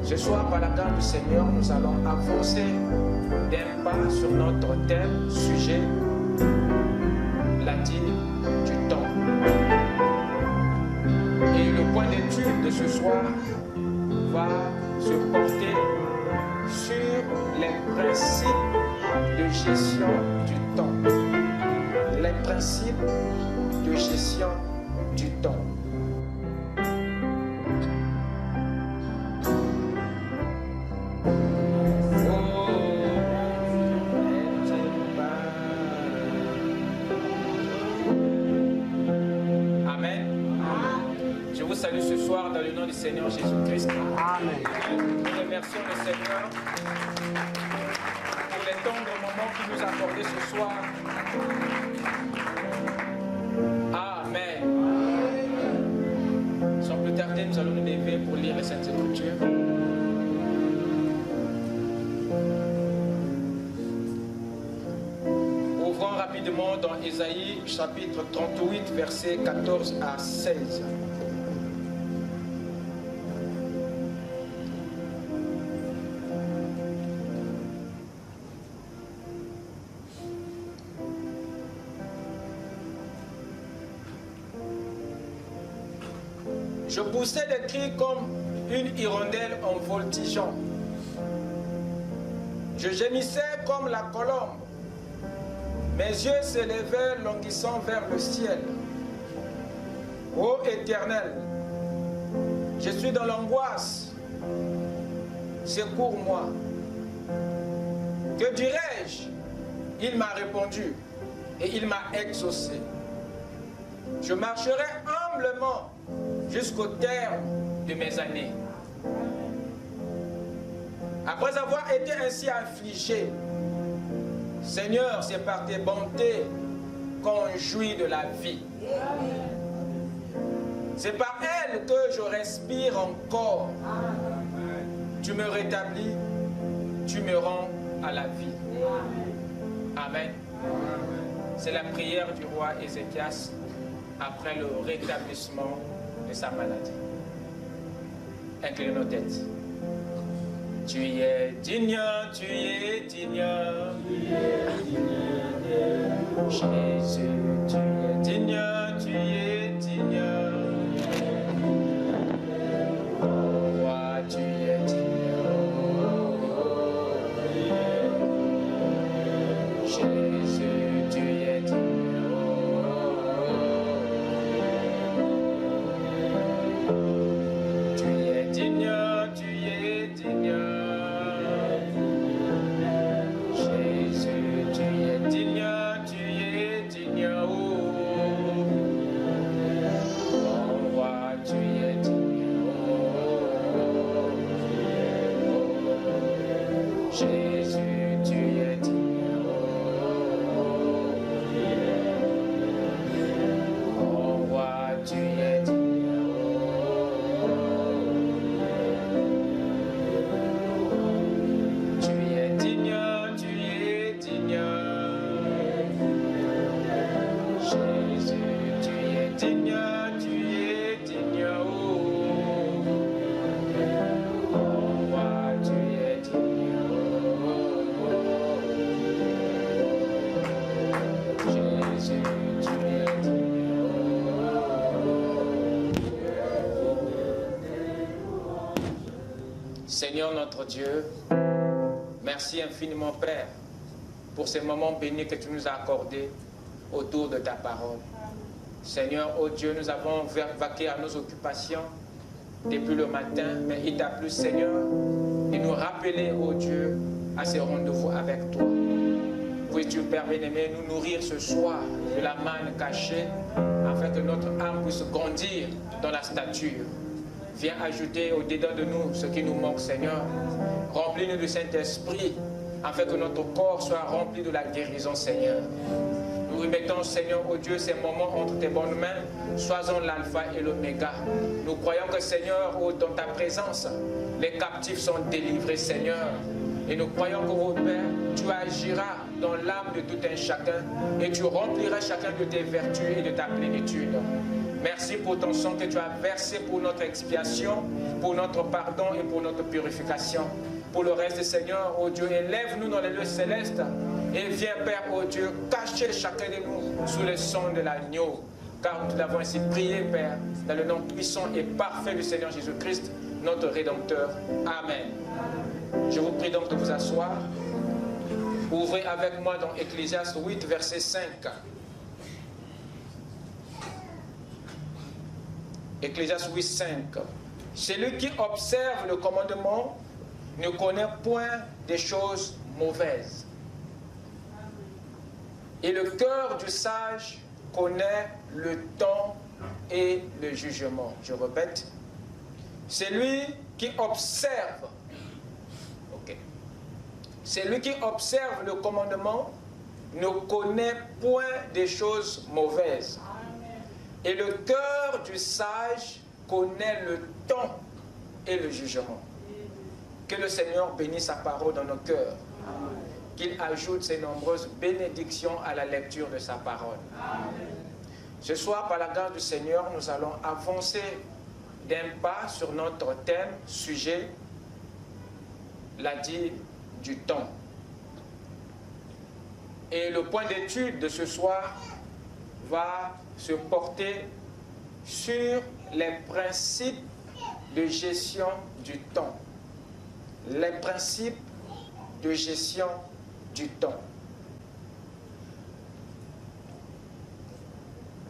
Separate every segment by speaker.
Speaker 1: Ce soir, par la grâce du Seigneur, nous allons avancer d'un pas sur notre thème, sujet, la dire du temps. Et le point d'étude de ce soir va se porter sur les principes de gestion du temps. Les principes de gestion du temps.
Speaker 2: Salut ce soir dans le nom du Seigneur Jésus-Christ.
Speaker 3: Amen.
Speaker 2: Nous remercions le Seigneur pour les tendres moments qu'il nous a accordés ce soir. Amen. Sans plus tarder, nous allons nous lever pour lire les Saintes Écritures. Ouvrons rapidement dans Ésaïe chapitre 38, versets 14 à 16. Je poussais des cris comme une hirondelle en voltigeant. Je gémissais comme la colombe. Mes yeux s'élevaient languissant vers le ciel. Ô Éternel, je suis dans l'angoisse. Secours-moi. Que dirais-je? Il m'a répondu et il m'a exaucé. Je marcherai humblement jusqu'au terme de mes années. Après avoir été ainsi affligé, Seigneur, c'est par tes bontés qu'on jouit de la vie. C'est par elle que je respire encore. Tu me rétablis, tu me rends à la vie. Amen. C'est la prière du roi Ézéchias après le rétablissement de sa maladie. Inclinez nos têtes. Tu es digne, tu es digne. Jésus, tu es digne, tu es digne. Oh, roi, tu es digne. Jésus, tu es digne. Seigneur notre Dieu, merci infiniment Père pour ces moments bénis que tu nous as accordés autour de ta parole. Seigneur, oh Dieu, nous avons vaqué à nos occupations depuis le matin, mais il t'a plu, Seigneur, de nous rappeler, oh Dieu, à ces rendez-vous avec toi. Puisses-tu, Père bien-aimé, nous nourrir ce soir de la manne cachée, afin que notre âme puisse grandir dans la stature. Viens ajouter au-dedans de nous ce qui nous manque, Seigneur. Remplis-nous du Saint-Esprit, afin que notre corps soit rempli de la guérison, Seigneur. Nous Nous remettons, Seigneur, oh Dieu, ces moments entre tes bonnes mains. Sois-en l'alpha et l'oméga. Nous croyons que, Seigneur, oh, dans ta présence, les captifs sont délivrés, Seigneur. Et nous croyons que, oh Père, tu agiras dans l'âme de tout un chacun et tu rempliras chacun de tes vertus et de ta plénitude. Merci pour ton sang que tu as versé pour notre expiation, pour notre pardon et pour notre purification. Pour le reste, Seigneur, oh Dieu, élève-nous dans les lieux célestes et viens, Père, oh Dieu, cacher chacun de nous sous le sang de l'agneau. Car nous l'avons ainsi prié, Père, dans le nom puissant et parfait du Seigneur Jésus-Christ, notre Rédempteur. Amen. Je vous prie donc de vous asseoir. Ouvrez avec moi dans Ecclésiaste 8, verset 5. Ecclésiaste 8, 5. Celui qui observe le commandement ne connaît point des choses mauvaises. Et le cœur du sage connaît le temps et le jugement. Je répète. Celui qui observe. Celui qui observe le commandement ne connaît point des choses mauvaises. Et le cœur du sage connaît le temps et le jugement. Que le Seigneur bénisse sa parole dans nos cœurs. Qu'il ajoute ses nombreuses bénédictions à la lecture de sa parole. Ce soir, par la grâce du Seigneur, nous allons avancer d'un pas sur notre thème, sujet, l'a dit, du temps. Et le point d'étude de ce soir va se porter sur les principes de gestion du temps. Les principes de gestion du temps.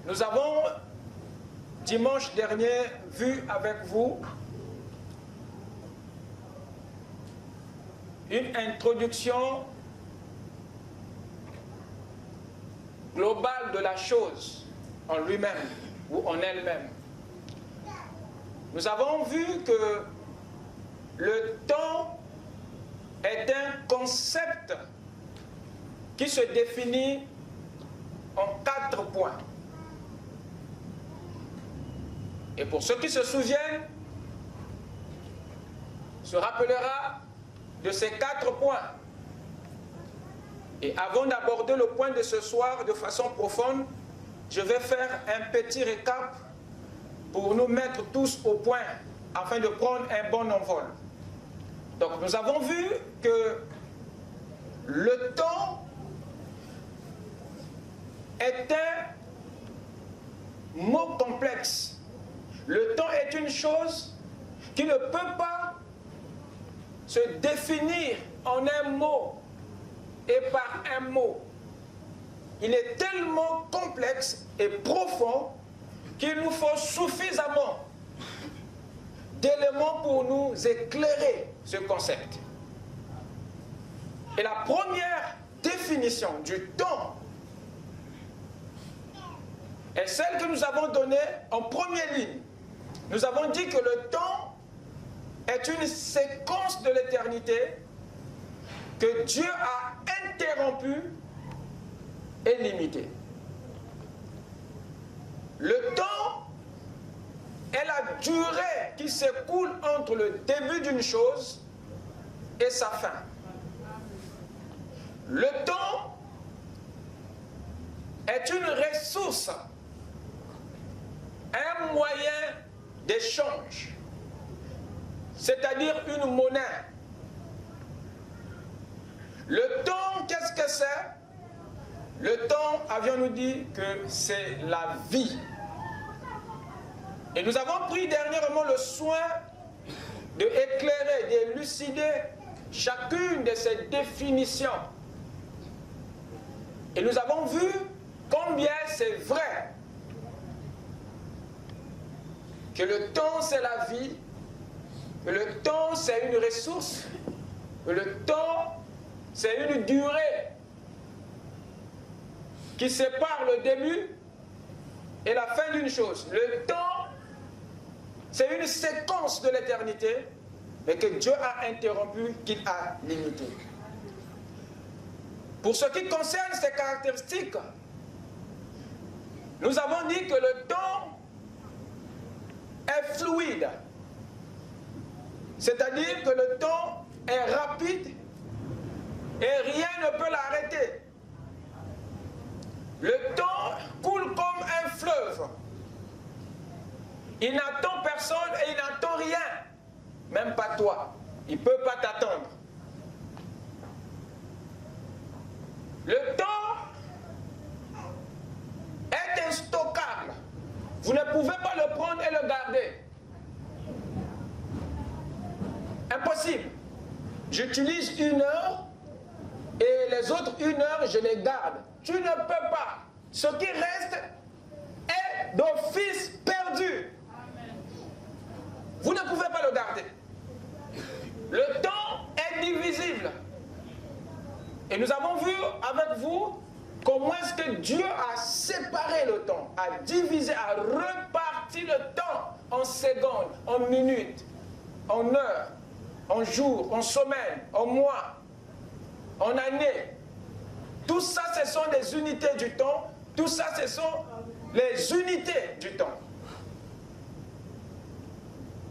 Speaker 2: Nous avons, dimanche dernier, vu avec vous une introduction globale de la chose en lui-même ou en elle-même. Nous avons vu que le temps est un concept qui se définit en 4 points. Et pour ceux qui se souviennent, se rappellera de ces 4 points. Et avant d'aborder le point de ce soir de façon profonde, je vais faire un petit récap pour nous mettre tous au point afin de prendre un bon envol. Donc nous avons vu que le temps est un mot complexe. Le temps est une chose qui ne peut pas se définir en un mot et par un mot. Il est tellement complexe et profond qu'il nous faut suffisamment d'éléments pour nous éclairer ce concept. Et la première définition du temps est celle que nous avons donnée en première ligne. Nous avons dit que le temps est une séquence de l'éternité que Dieu a interrompue et limitée. Le temps est la durée qui s'écoule entre le début d'une chose et sa fin. Le temps est une ressource, un moyen d'échange, c'est-à-dire une monnaie. Le temps, qu'est-ce que c'est? Le temps, avions-nous dit que c'est la vie. Et nous avons pris dernièrement le soin d'éclairer, d'élucider chacune de ces définitions. Et nous avons vu combien c'est vrai que le temps c'est la vie, que le temps c'est une ressource, que le temps c'est une durée qui sépare le début et la fin d'une chose. Le temps, c'est une séquence de l'éternité, mais que Dieu a interrompu, qu'il a limité. Pour ce qui concerne ces caractéristiques, Nous avons dit que le temps est fluide. C'est-à-dire que le temps est rapide et rien ne peut l'arrêter. Le temps coule comme un fleuve. Il n'attend personne et il n'attend rien. Même pas toi. Il ne peut pas t'attendre. Le temps est instockable. Vous ne pouvez pas le prendre et le garder. Impossible. J'utilise 1 heure et les autres 1 heure, je les garde. Tu ne peux pas. Ce qui reste est d'office perdu. Vous ne pouvez pas le garder. Le temps est divisible. Et nous avons vu avec vous comment est-ce que Dieu a séparé le temps, a divisé, a reparti le temps en secondes, en minutes, en heures, en jours, en semaines, en mois, en années. Tout ça, ce sont des unités du temps. Tout ça, ce sont les unités du temps.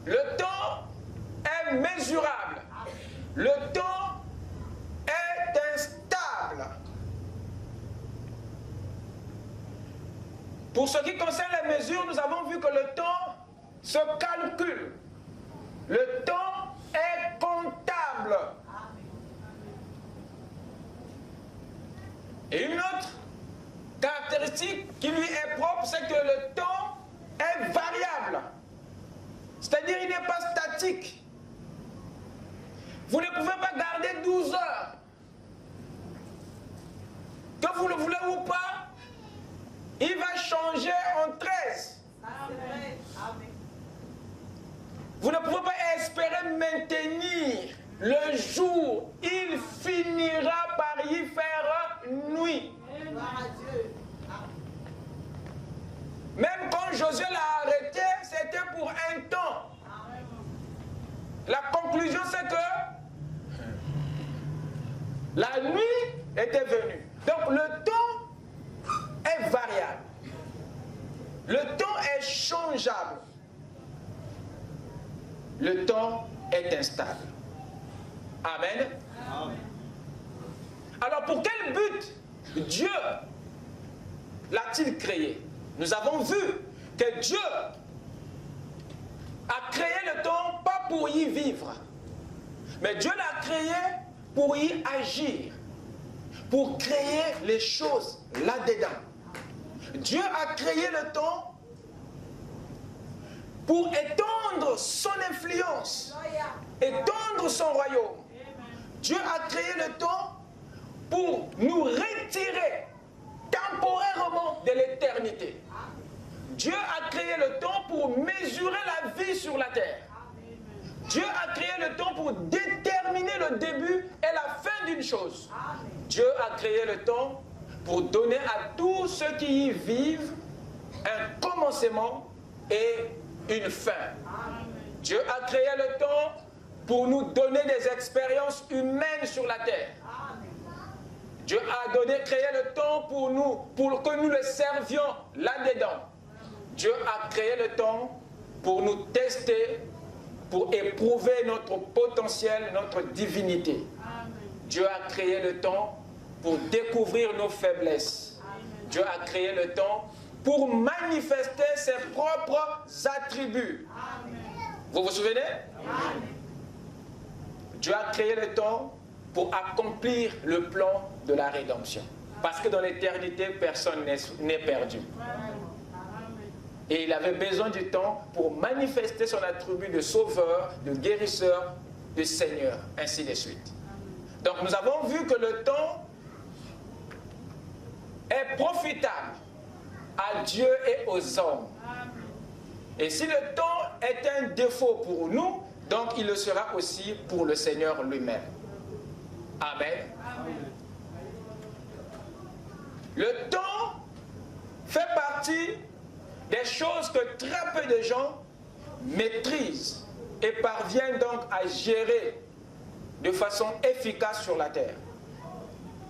Speaker 2: Le temps est mesurable. Le temps est instable. Pour ce qui concerne les mesures, nous avons vu que le temps se calcule. Le temps est comptable. Et une autre caractéristique qui lui est propre, c'est que le temps est variable. C'est-à-dire qu'il n'est pas statique. Vous ne pouvez pas garder 12 heures. Que vous le voulez ou pas, il va changer en 13. Vous ne pouvez pas espérer maintenir le jour. Il finira par y faire nuit. Même quand Josué l'a arrêté, c'était pour un temps. La conclusion, c'est que la nuit était venue. Donc le temps est variable. Le temps est changeable. Le temps est instable. Amen. Amen. Alors pour quel but Dieu l'a-t-il créé? Nous avons vu que Dieu a créé le temps pas pour y vivre, mais Dieu l'a créé pour y agir, pour créer les choses là-dedans. Dieu a créé le temps pour étendre son influence, étendre son royaume. Dieu a créé le temps pour nous retirer temporairement de l'éternité. Dieu a créé le temps pour mesurer la vie sur la terre. Dieu a créé le temps pour déterminer le début et la fin d'une chose. Dieu a créé le temps pour donner à tous ceux qui y vivent un commencement et une fin. Dieu a créé le temps pour nous donner des expériences humaines sur la terre. Dieu a créé le temps pour que nous le servions là-dedans. Dieu a créé le temps pour nous tester, pour éprouver notre potentiel, notre divinité. Dieu a créé le temps pour découvrir nos faiblesses. Dieu a créé le temps pour manifester ses propres attributs. Vous vous souvenez? Dieu a créé le temps pour accomplir le plan de la rédemption. Parce que dans l'éternité, personne n'est perdu. Et il avait besoin du temps pour manifester son attribut de sauveur, de guérisseur, de seigneur, ainsi de suite. Donc nous avons vu que le temps est profitable à Dieu et aux hommes. Et si le temps est un défaut pour nous, donc il le sera aussi pour le Seigneur lui-même. Amen. Le temps fait partie des choses que très peu de gens maîtrisent et parviennent donc à gérer de façon efficace sur la terre.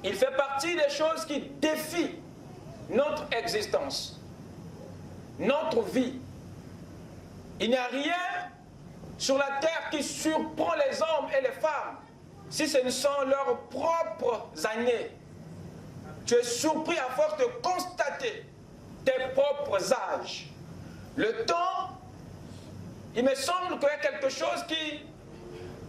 Speaker 2: Il fait partie des choses qui défient notre existence. notre vie. Il n'y a rien sur la terre qui surprend les hommes et les femmes si ce ne sont leurs propres années. Tu es surpris à force de constater tes propres âges. Le temps, il me semble qu'il y a quelque chose qui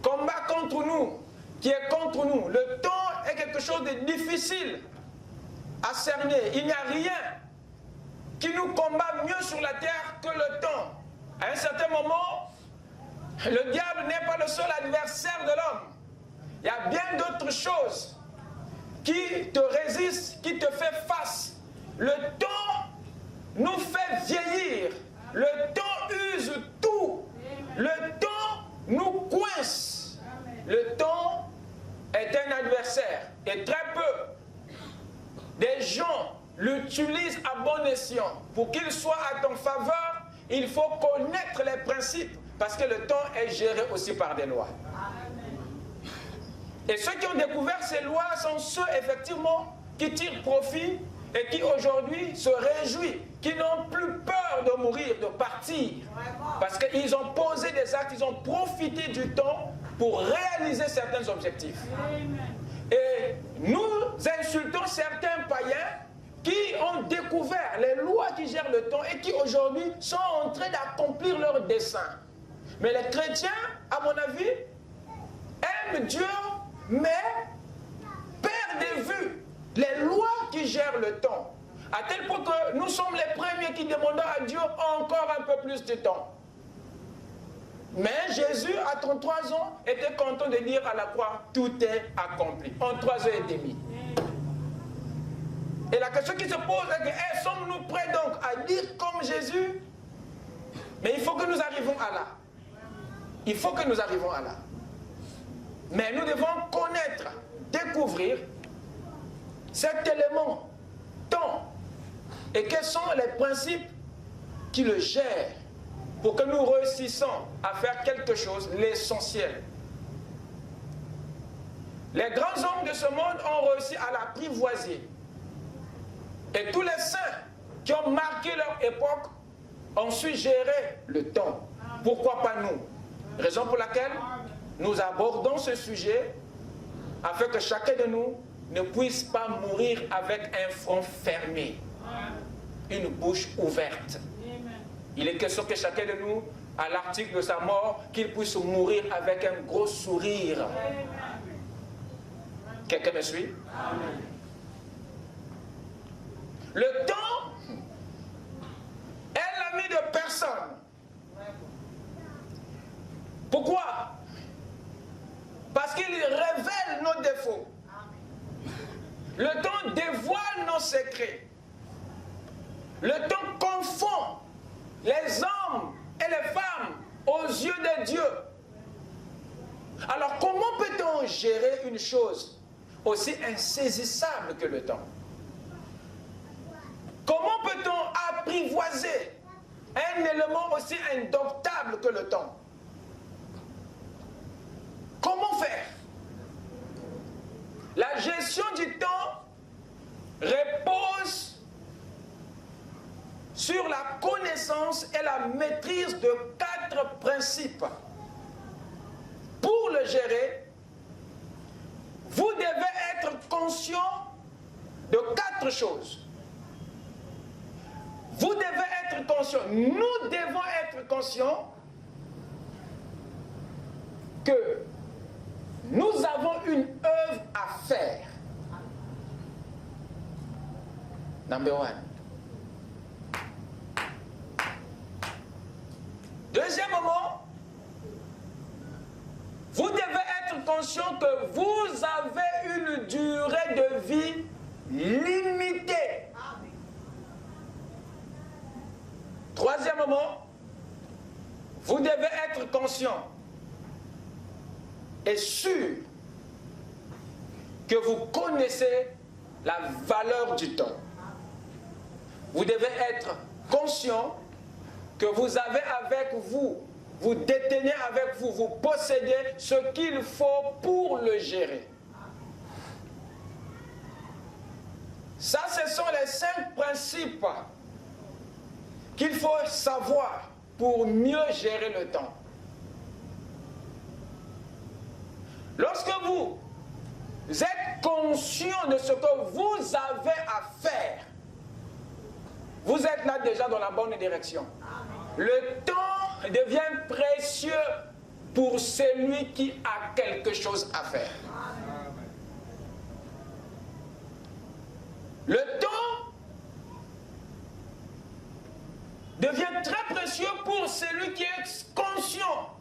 Speaker 2: combat contre nous, qui est contre nous. Le temps est quelque chose de difficile à cerner. Il n'y a rien qui nous combat mieux sur la terre que le temps. À un certain moment, le diable n'est pas le seul adversaire de l'homme. Il y a bien d'autres choses qui te résistent, qui te fait face. Le temps nous fait vieillir. Le temps use tout. Le temps nous coince. Le temps est un adversaire. Et très peu des gens l'utilisent à bon escient. Pour qu'il soit à ton faveur, il faut connaître les principes. Parce que le temps est géré aussi par des lois. Et ceux qui ont découvert ces lois sont ceux, effectivement, qui tirent profit et qui aujourd'hui se réjouissent, qui n'ont plus peur de mourir, de partir. Parce qu'ils ont posé des actes, ils ont profité du temps pour réaliser certains objectifs. Et nous insultons certains païens qui ont découvert les lois qui gèrent le temps et qui aujourd'hui sont en train d'accomplir leur dessein. Mais les chrétiens, à mon avis, aiment Dieu, mais perdent de vue les lois qui gèrent le temps. À tel point que nous sommes les premiers qui demandons à Dieu encore un peu plus de temps. Mais Jésus, à 33 ans, était content de dire à la croix, tout est accompli. En 3 heures et demie. Et la question qui se pose est que, sommes-nous prêts donc à dire comme Jésus? Mais il faut que nous arrivions à là. Il faut que nous arrivions à là. Mais nous devons connaître, découvrir cet élément, temps, et quels sont les principes qui le gèrent pour que nous réussissions à faire quelque chose, l'essentiel. Les grands hommes de ce monde ont réussi à l'apprivoiser. Et tous les saints qui ont marqué leur époque ont su gérer le temps. Pourquoi pas nous? Raison pour laquelle nous abordons ce sujet afin que chacun de nous ne puisse pas mourir avec un front fermé, une bouche ouverte. Il est question que chacun de nous, à l'article de sa mort, qu'il puisse mourir avec un gros sourire. Quelqu'un me suit? Le temps est l'ami de personne. Pourquoi? Parce qu'il révèle nos défauts. Le temps dévoile nos secrets. Le temps confond les hommes et les femmes aux yeux de Dieu. Alors comment peut-on gérer une chose aussi insaisissable que le temps? Comment peut-on apprivoiser un élément aussi indomptable que le temps? Comment faire? La gestion du temps repose sur la connaissance et la maîtrise de 4 principes. Pour le gérer, vous devez être conscient de 4 choses. Vous devez être conscient, nous devons être conscients que nous avons une œuvre à faire. Number 1. Deuxièmement, vous devez être conscient que vous avez une durée de vie limitée. Troisièmement, vous devez être conscient et sûr que vous connaissez la valeur du temps. Vous devez être conscient que vous avez avec vous, vous détenez avec vous, vous possédez ce qu'il faut pour le gérer. Ça, ce sont les 5 principes qu'il faut savoir pour mieux gérer le temps. Lorsque vous êtes conscient de ce que vous avez à faire, vous êtes là déjà dans la bonne direction. Le temps devient précieux pour celui qui a quelque chose à faire. Le temps devient très précieux pour celui qui est conscient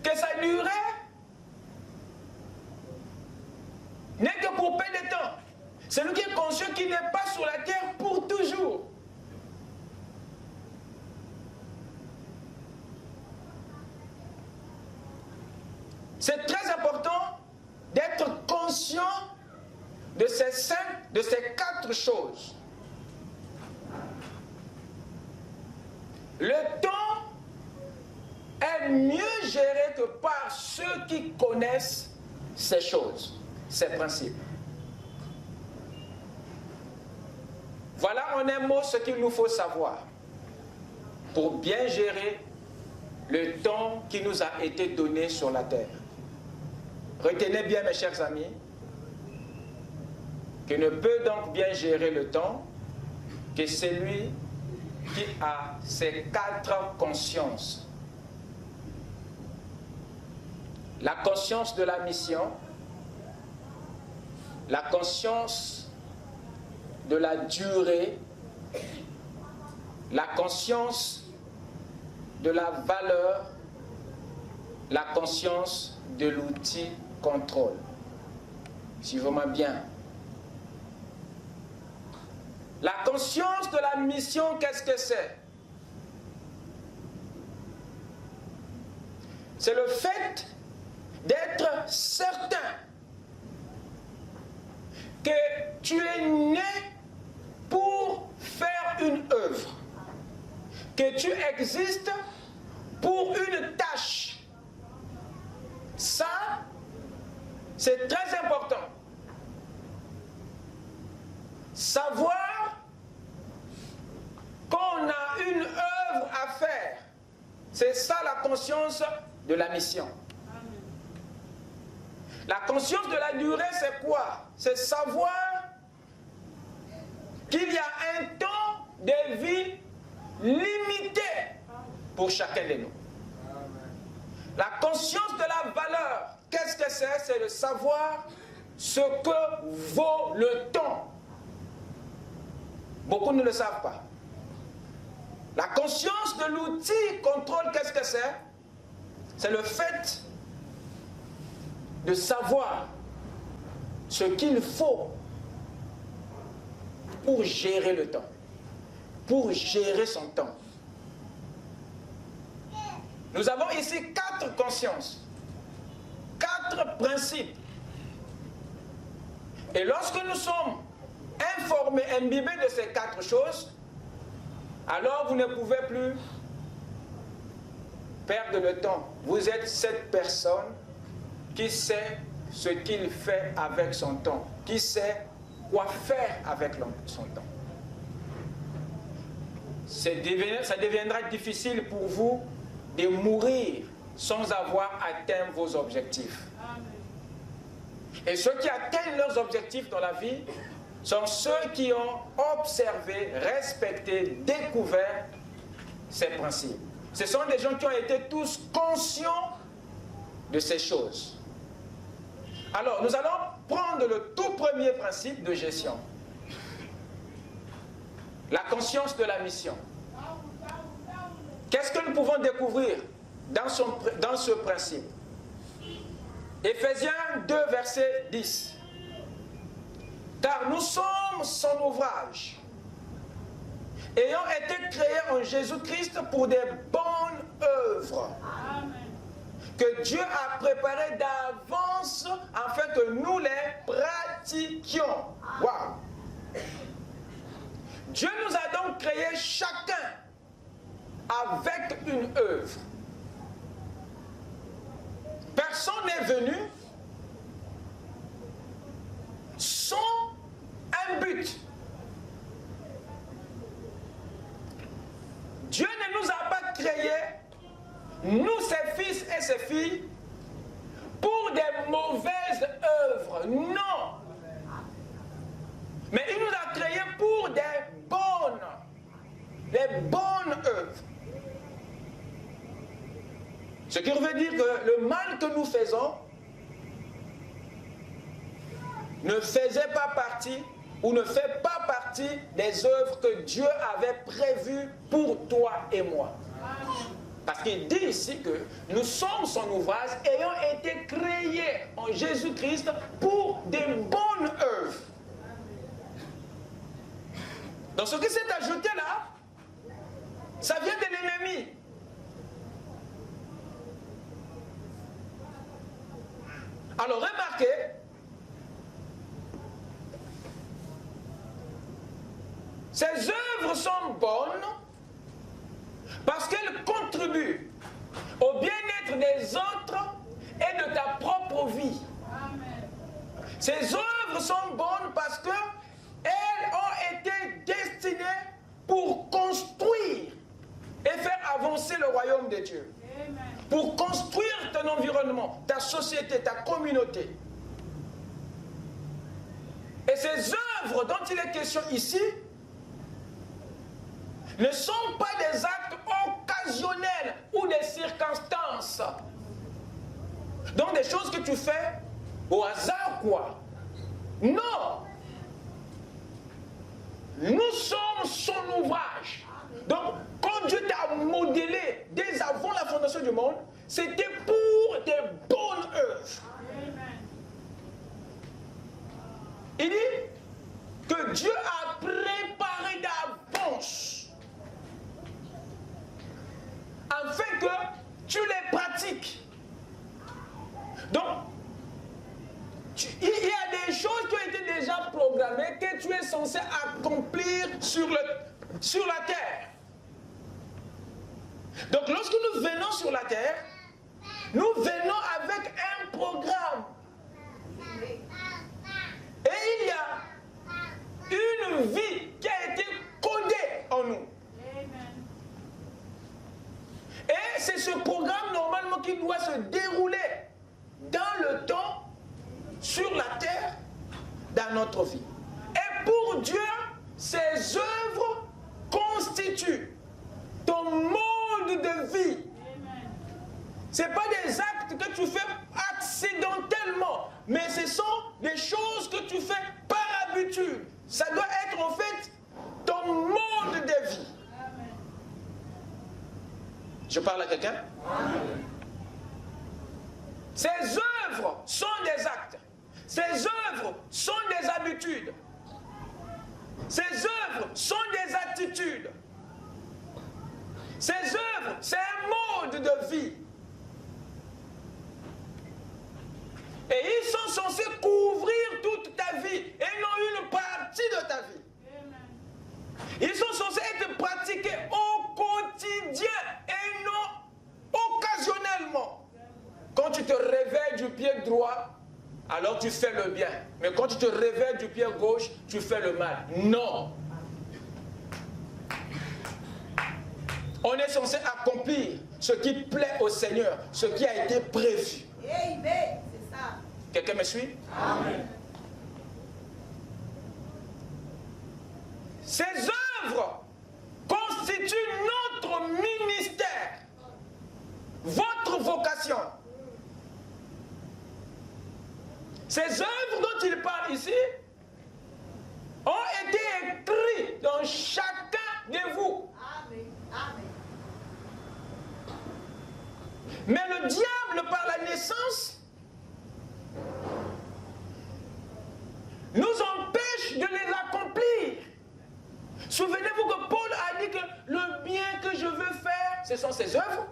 Speaker 2: que sa durée n'est que pour peu de temps. Celui qui est conscient qu'il n'est pas sur la terre pour toujours. C'est très important d'être conscient de ces 4 choses. Le temps est mieux géré que par ceux qui connaissent ces choses, ces principes. Voilà en un mot ce qu'il nous faut savoir pour bien gérer le temps qui nous a été donné sur la terre. Retenez bien, mes chers amis, que ne peut donc bien gérer le temps que celui qui a ces 4 consciences. La conscience de la mission, la conscience de la durée, la conscience de la valeur, la conscience de l'outil contrôle. Suivez-moi bien. La conscience de la mission, qu'est-ce que c'est? C'est le fait d'être certain que tu es né pour faire une œuvre, que tu existes pour une tâche. Ça, c'est très important. Savoir qu'on a une œuvre à faire, c'est ça la conscience de la mission. La conscience de la durée, c'est quoi? C'est savoir qu'il y a un temps de vie limité pour chacun de nous. La conscience de la valeur, qu'est-ce que c'est? C'est de savoir ce que vaut le temps. Beaucoup ne le savent pas. La conscience de l'outil contrôle, qu'est-ce que c'est? C'est le fait de savoir ce qu'il faut pour gérer le temps, pour gérer son temps. Nous avons ici 4 consciences, 4 principes. Et lorsque nous sommes informés, imbibés de ces 4 choses, alors vous ne pouvez plus perdre le temps. Vous êtes cette personne qui sait ce qu'il fait avec son temps, qui sait quoi faire avec son temps. Ça deviendra difficile pour vous de mourir sans avoir atteint vos objectifs. Et ceux qui atteignent leurs objectifs dans la vie sont ceux qui ont observé, respecté, découvert ces principes. Ce sont des gens qui ont été tous conscients de ces choses. Alors, nous allons prendre le tout premier principe de gestion. La conscience de la mission. Qu'est-ce que nous pouvons découvrir dans ce principe? Éphésiens 2, verset 10. Car nous sommes son ouvrage, ayant été créés en Jésus-Christ pour des bonnes œuvres. Amen. Que Dieu a préparées d'avance afin que nous les pratiquions. Wow. Dieu nous a donc créés chacun avec une œuvre. Personne n'est venu sans un but. nous, ses fils et ses filles, pour des mauvaises œuvres. Non. Mais il nous a créés pour des bonnes œuvres. Ce qui veut dire que le mal que nous faisons ne faisait pas partie ou ne fait pas partie des œuvres que Dieu avait prévues pour toi et moi. Parce qu'il dit ici que nous sommes son ouvrage ayant été créés en Jésus-Christ pour des bonnes œuvres. Donc ce qui s'est ajouté là, ça vient de l'ennemi. Alors remarquez, ces œuvres sont bonnes parce qu'elles contribuent au bien-être des autres et de ta propre vie. Amen. Ces œuvres sont bonnes parce qu'elles ont été destinées pour construire et faire avancer le royaume de Dieu. Amen. Pour construire ton environnement, ta société, ta communauté. Et ces œuvres dont il est question ici ne sont pas des actes occasionnels ou des circonstances. Donc des choses que tu fais au hasard, quoi. Non. Nous sommes son ouvrage. Donc, quand Dieu t'a modélé dès avant la fondation du monde, c'était pour des bonnes œuvres. Il dit que Dieu a préparé d'avance afin que tu les pratiques. Donc, il y a des choses qui ont été déjà programmées que tu es censé accomplir sur la terre. Donc, lorsque nous venons sur la terre, nous venons avec un programme. Et il y a une vie qui a été codée en nous. Et c'est ce programme normalement qui doit se dérouler dans le temps, sur la terre, dans notre vie. Et pour Dieu, ces œuvres constituent ton mode de vie. Ce n'est pas des actes que tu fais accidentellement, mais ce sont des choses que tu fais par habitude. Ça doit être en fait ton mode de vie. Je parle à quelqu'un? Ces œuvres sont des actes. Ces œuvres sont des habitudes. Ces œuvres sont des attitudes. Ces œuvres, c'est un mode de vie. Et ils sont censés couvrir toute ta vie et non une partie de ta vie. Ils sont censés être pratiqués au quotidien et non occasionnellement. Quand tu te réveilles du pied droit, alors tu fais le bien. Mais quand tu te réveilles du pied gauche, tu fais le mal. Non. On est censé accomplir ce qui plaît au Seigneur, ce qui a été prévu.
Speaker 3: Amen. C'est ça.
Speaker 2: Quelqu'un me suit?
Speaker 3: Amen.
Speaker 2: Ces œuvres constituent notre ministère, votre vocation. Ces œuvres dont il parle ici ont été écrites dans chacun de vous.
Speaker 3: Amen. Amen.
Speaker 2: Mais le diable, par la naissance, nous empêche de les accomplir. Souvenez-vous que Paul a dit que le bien que je veux faire, ce sont ses œuvres.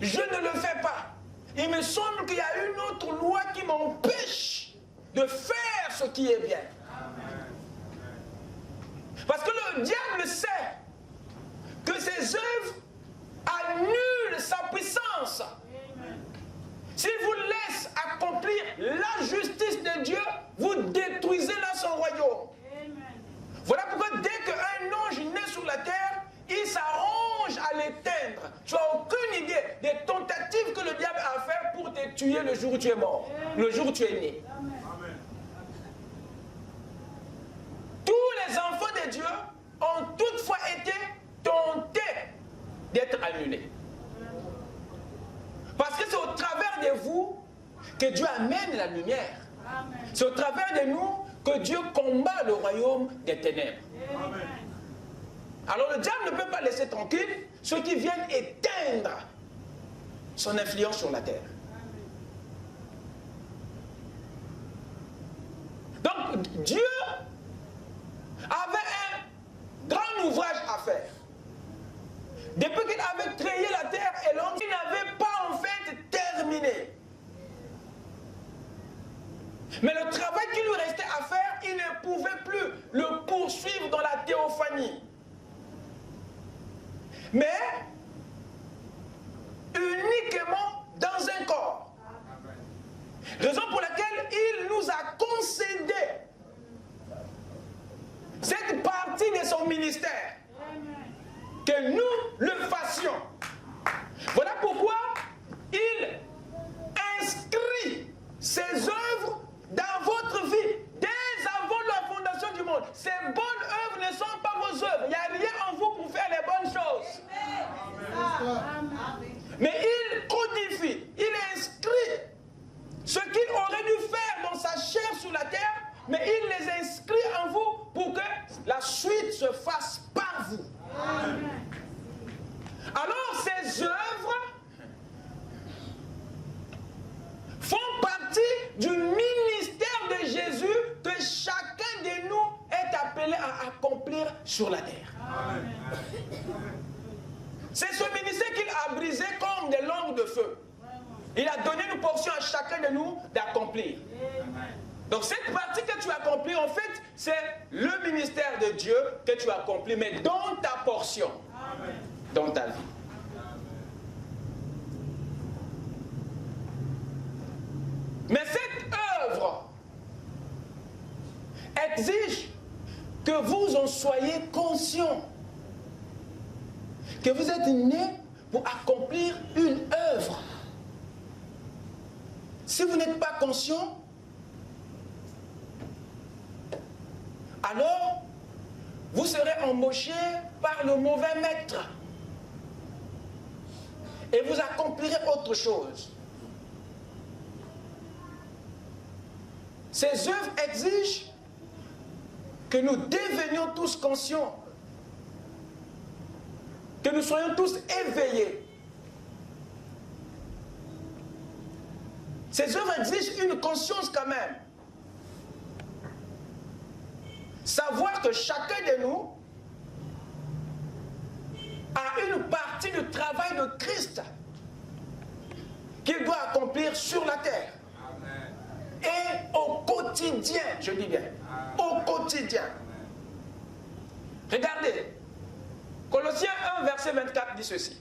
Speaker 2: Je ne le fais pas. Il me semble qu'il y a une autre loi qui m'empêche de faire ce qui est bien. Parce que le diable sait que ses œuvres annulent sa puissance. S'il vous laisse accomplir la justice de Dieu, vous détruisez là son royaume. Voilà pourquoi dès qu'un ange naît sur la terre, il s'arrange à l'éteindre. Tu n'as aucune idée des tentatives que le diable a fait pour te tuer le jour où tu es mort, le jour où tu es né.
Speaker 4: Amen.
Speaker 2: Tous les enfants de Dieu ont toutefois été tentés d'être annulés. Parce que c'est au travers de vous que Dieu amène la lumière. C'est au travers de nous que Dieu combat le royaume des ténèbres.
Speaker 4: Amen.
Speaker 2: Alors le diable ne peut pas laisser tranquille ceux qui viennent éteindre son influence sur la terre. Donc Dieu avait un grand ouvrage à faire. Depuis qu'il avait créé la terre et l'homme, il n'avait pas en fait terminé. Mais le travail qui lui restait à faire, il ne pouvait plus le poursuivre dans la théophanie. Mais uniquement dans un corps. Raison pour laquelle il nous a concédé cette partie de son ministère. Que nous le fassions. Voilà pourquoi il inscrit ses œuvres dans votre vie dès avant la fondation du monde. Ces bonnes œuvres ne sont pas vos œuvres. Il n'y a rien en vous pour faire les bonnes choses. Mais il codifie, il inscrit ce qu'il aurait dû faire dans sa chair sur la terre, mais il les inscrit en vous pour que la suite se fasse par vous. Alors ces œuvres font partie du ministère de Jésus que chacun de nous est appelé à accomplir sur la terre. C'est ce ministère qu'il a brisé comme des langues de feu. Il a donné une portion à chacun de nous d'accomplir. Donc cette partie que tu accomplis, en fait, c'est le ministère de Dieu que tu accomplis, mais dans ta portion, dans ta vie. Mais cette œuvre exige que vous en soyez conscients, que vous êtes nés pour accomplir une œuvre. Si vous n'êtes pas conscient, alors vous serez embauché par le mauvais maître et vous accomplirez autre chose. Ces œuvres exigent que nous devenions tous conscients, que nous soyons tous éveillés. Ces œuvres exigent une conscience quand même. Savoir que chacun de nous a une partie du travail de Christ qu'il doit accomplir sur la terre. Amen. Et au quotidien, je dis bien, au quotidien. Regardez, Colossiens 1, verset 24 dit ceci.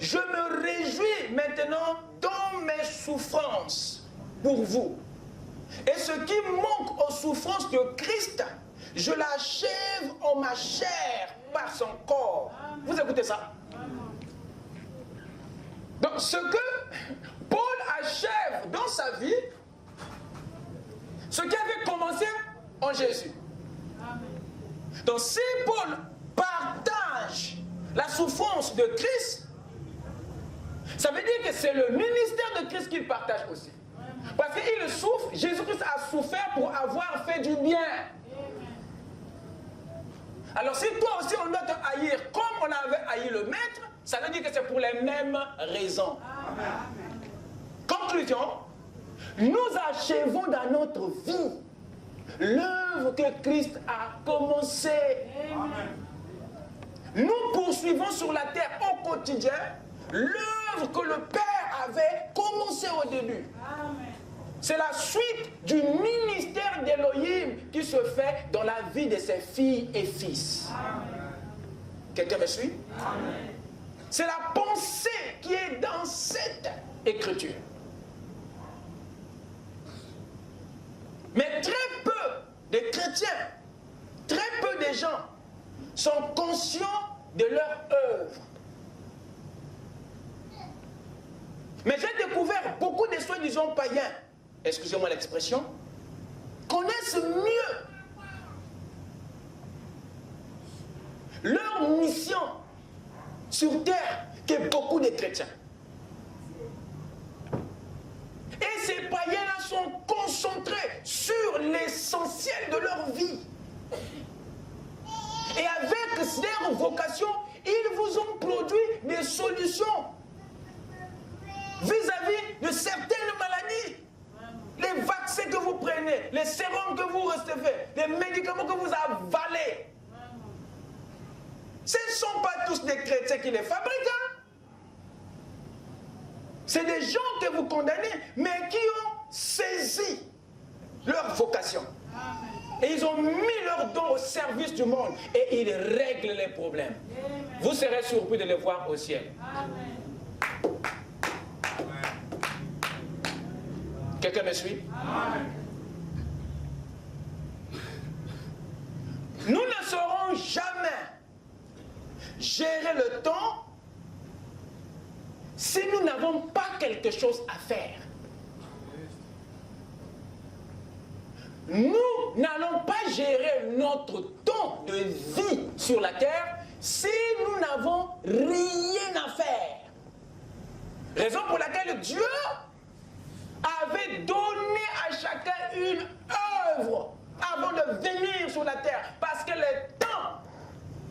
Speaker 2: Je me réjouis maintenant dans mes souffrances pour vous. Et ce qui manque aux souffrances de Christ, je l'achève en ma chair par son corps. Vous écoutez ça? Donc ce que Paul achève dans sa vie, ce qui avait commencé en Jésus. Donc si Paul partage la souffrance de Christ, ça veut dire que c'est le ministère de Christ qu'il partage aussi. Parce qu'il souffre, Jésus-Christ a souffert pour avoir fait du bien. Alors si toi aussi on doit te haïr comme on avait haï le maître, ça veut dire que c'est pour les mêmes raisons. Conclusion, nous achevons dans notre vie l'œuvre que Christ a commencée. Nous poursuivons sur la terre au quotidien l'œuvre que le Père avait commencée au début. C'est la suite du ministère d'Élohim qui se fait dans la vie de ses filles et fils. Quelqu'un me suit? C'est la pensée qui est dans cette écriture. Mais très peu de chrétiens, très peu de gens sont conscients de leur œuvre. Mais j'ai découvert beaucoup de soi-disant païens, excusez-moi l'expression, connaissent mieux leur mission sur terre que beaucoup de chrétiens. Et ces païens-là sont concentrés sur l'essentiel de leur vie. Et avec leur vocation, ils vous ont produit des solutions vis-à-vis de certaines maladies. Les vaccins que vous prenez, les sérums que vous recevez, les médicaments que vous avalez. Ce ne sont pas tous des chrétiens qui les fabriquent. Hein? C'est des gens que vous condamnez, mais qui ont saisi leur vocation. Et ils ont mis leurs dons au service du monde. Et ils règlent les problèmes. Vous serez surpris de les voir au ciel. Quelqu'un me suit? Nous ne saurons jamais gérer le temps si nous n'avons pas quelque chose à faire. Nous n'allons pas gérer notre temps de vie sur la terre si nous n'avons rien à faire. Raison pour laquelle Dieu avait donné à chacun une œuvre avant de venir sur la terre, parce que le temps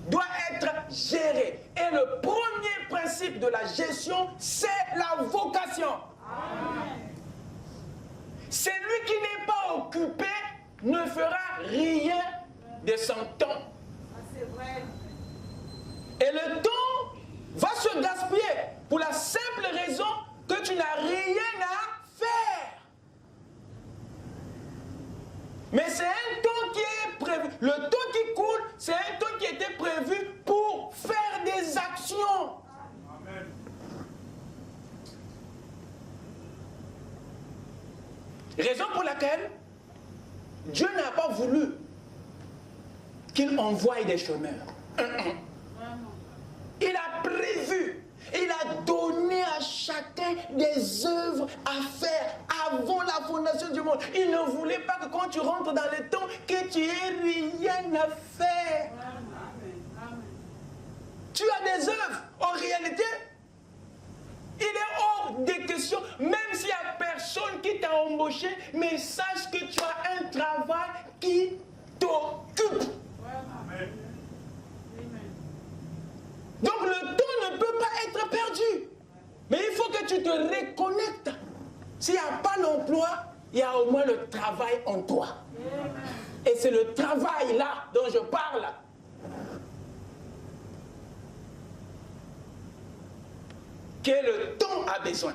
Speaker 2: doit être géré. Et le premier principe de la gestion, c'est la vocation. Celui qui n'est pas occupé ne fera rien de son temps. Et le temps va se gaspiller pour la simple raison que tu n'as rien à faire. Mais c'est un temps qui est prévu. Le temps qui coule, c'est un temps qui était prévu pour faire des actions. Amen. Raison pour laquelle Dieu n'a pas voulu qu'il envoie des chômeurs. Il a prévu, il a donné à chacun des œuvres à faire avant la fondation du monde. Il ne voulait pas que quand tu rentres dans le temps, que tu aies rien à faire. Tu as des œuvres. En réalité, il est hors de question, même s'il n'y a personne qui t'a embauché, mais sache que tu as un travail qui t'occupe. Donc le temps ne peut pas être perdu. Mais il faut que tu te reconnectes. S'il n'y a pas l'emploi, il y a au moins le travail en toi. Et c'est le travail là dont je parle. Que le temps a besoin.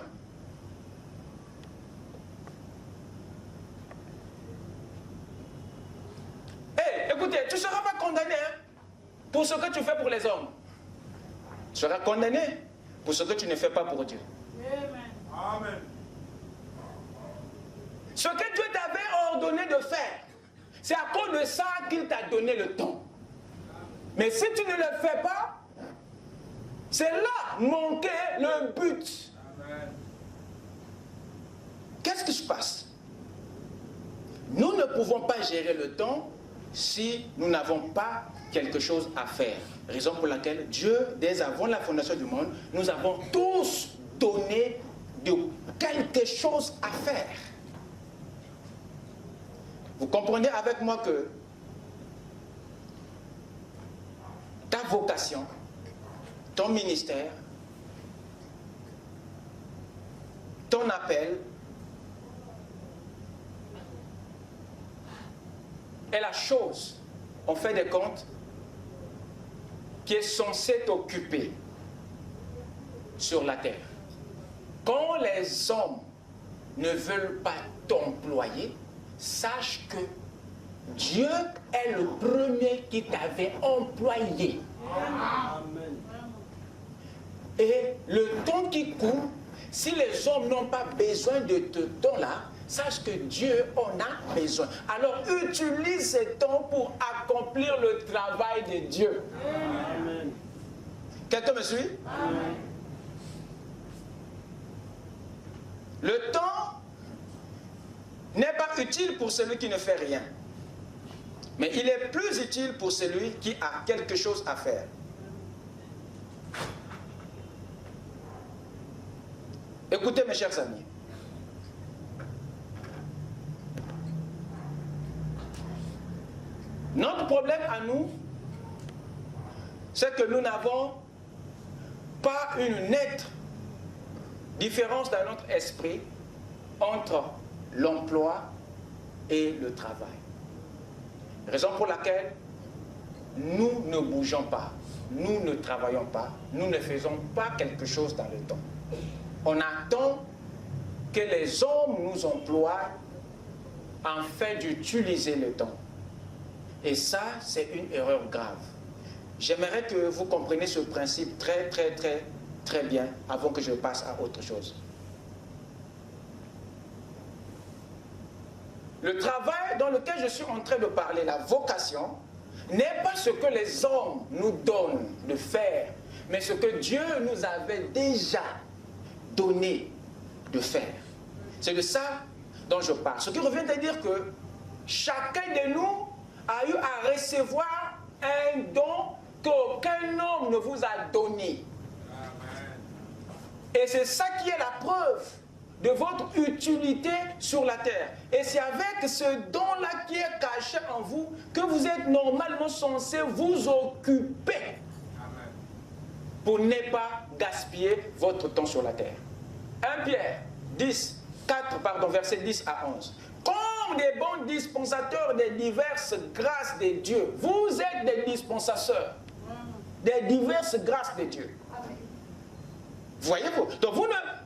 Speaker 2: Hey, écoutez, tu ne seras pas condamné hein, pour ce que tu fais pour les hommes. Tu seras condamné pour ce que tu ne fais pas pour Dieu. Amen. Ce que Dieu t'avait ordonné de faire, c'est à cause de ça qu'il t'a donné le temps. Mais si tu ne le fais pas, c'est là manquer le but. Qu'est-ce qui se passe? Nous ne pouvons pas gérer le temps si nous n'avons pas quelque chose à faire. Raison pour laquelle Dieu, dès avant la fondation du monde, nous avons tous donné de quelque chose à faire. Vous comprenez avec moi que ta vocation, ton ministère, ton appel est la chose, on fait des comptes, qui est censée t'occuper sur la terre. Quand les hommes ne veulent pas t'employer, sache que Dieu est le premier qui t'avait employé. Amen. Et le temps qui court, si les hommes n'ont pas besoin de ce temps-là, sache que Dieu en a besoin. Alors utilise ce temps pour accomplir le travail de Dieu. Amen. Quelqu'un me suit?
Speaker 1: Amen.
Speaker 2: Le temps n'est pas utile pour celui qui ne fait rien. Mais il est plus utile pour celui qui a quelque chose à faire. Écoutez mes chers amis. Notre problème à nous, c'est que nous n'avons pas une nette différence dans notre esprit entre l'emploi et le travail. Raison pour laquelle nous ne bougeons pas, nous ne travaillons pas, nous ne faisons pas quelque chose dans le temps. On attend que les hommes nous emploient afin d'utiliser le temps. Et ça, c'est une erreur grave. J'aimerais que vous compreniez ce principe très bien avant que je passe à autre chose. Le travail dans lequel je suis en train de parler, la vocation, n'est pas ce que les hommes nous donnent de faire, mais ce que Dieu nous avait déjà donné de faire. C'est de ça dont je parle. Ce qui revient à dire que chacun de nous a eu à recevoir un don qu'aucun homme ne vous a donné. Et c'est ça qui est la preuve de votre utilité sur la terre. Et c'est avec ce don-là qui est caché en vous que vous êtes normalement censé vous occuper pour ne pas gaspiller votre temps sur la terre. 1 Pierre 4, verset 10 à 11. Comme des bons dispensateurs des diverses grâces de Dieu, vous êtes des dispensateurs des diverses grâces de Dieu. Voyez-vous? Donc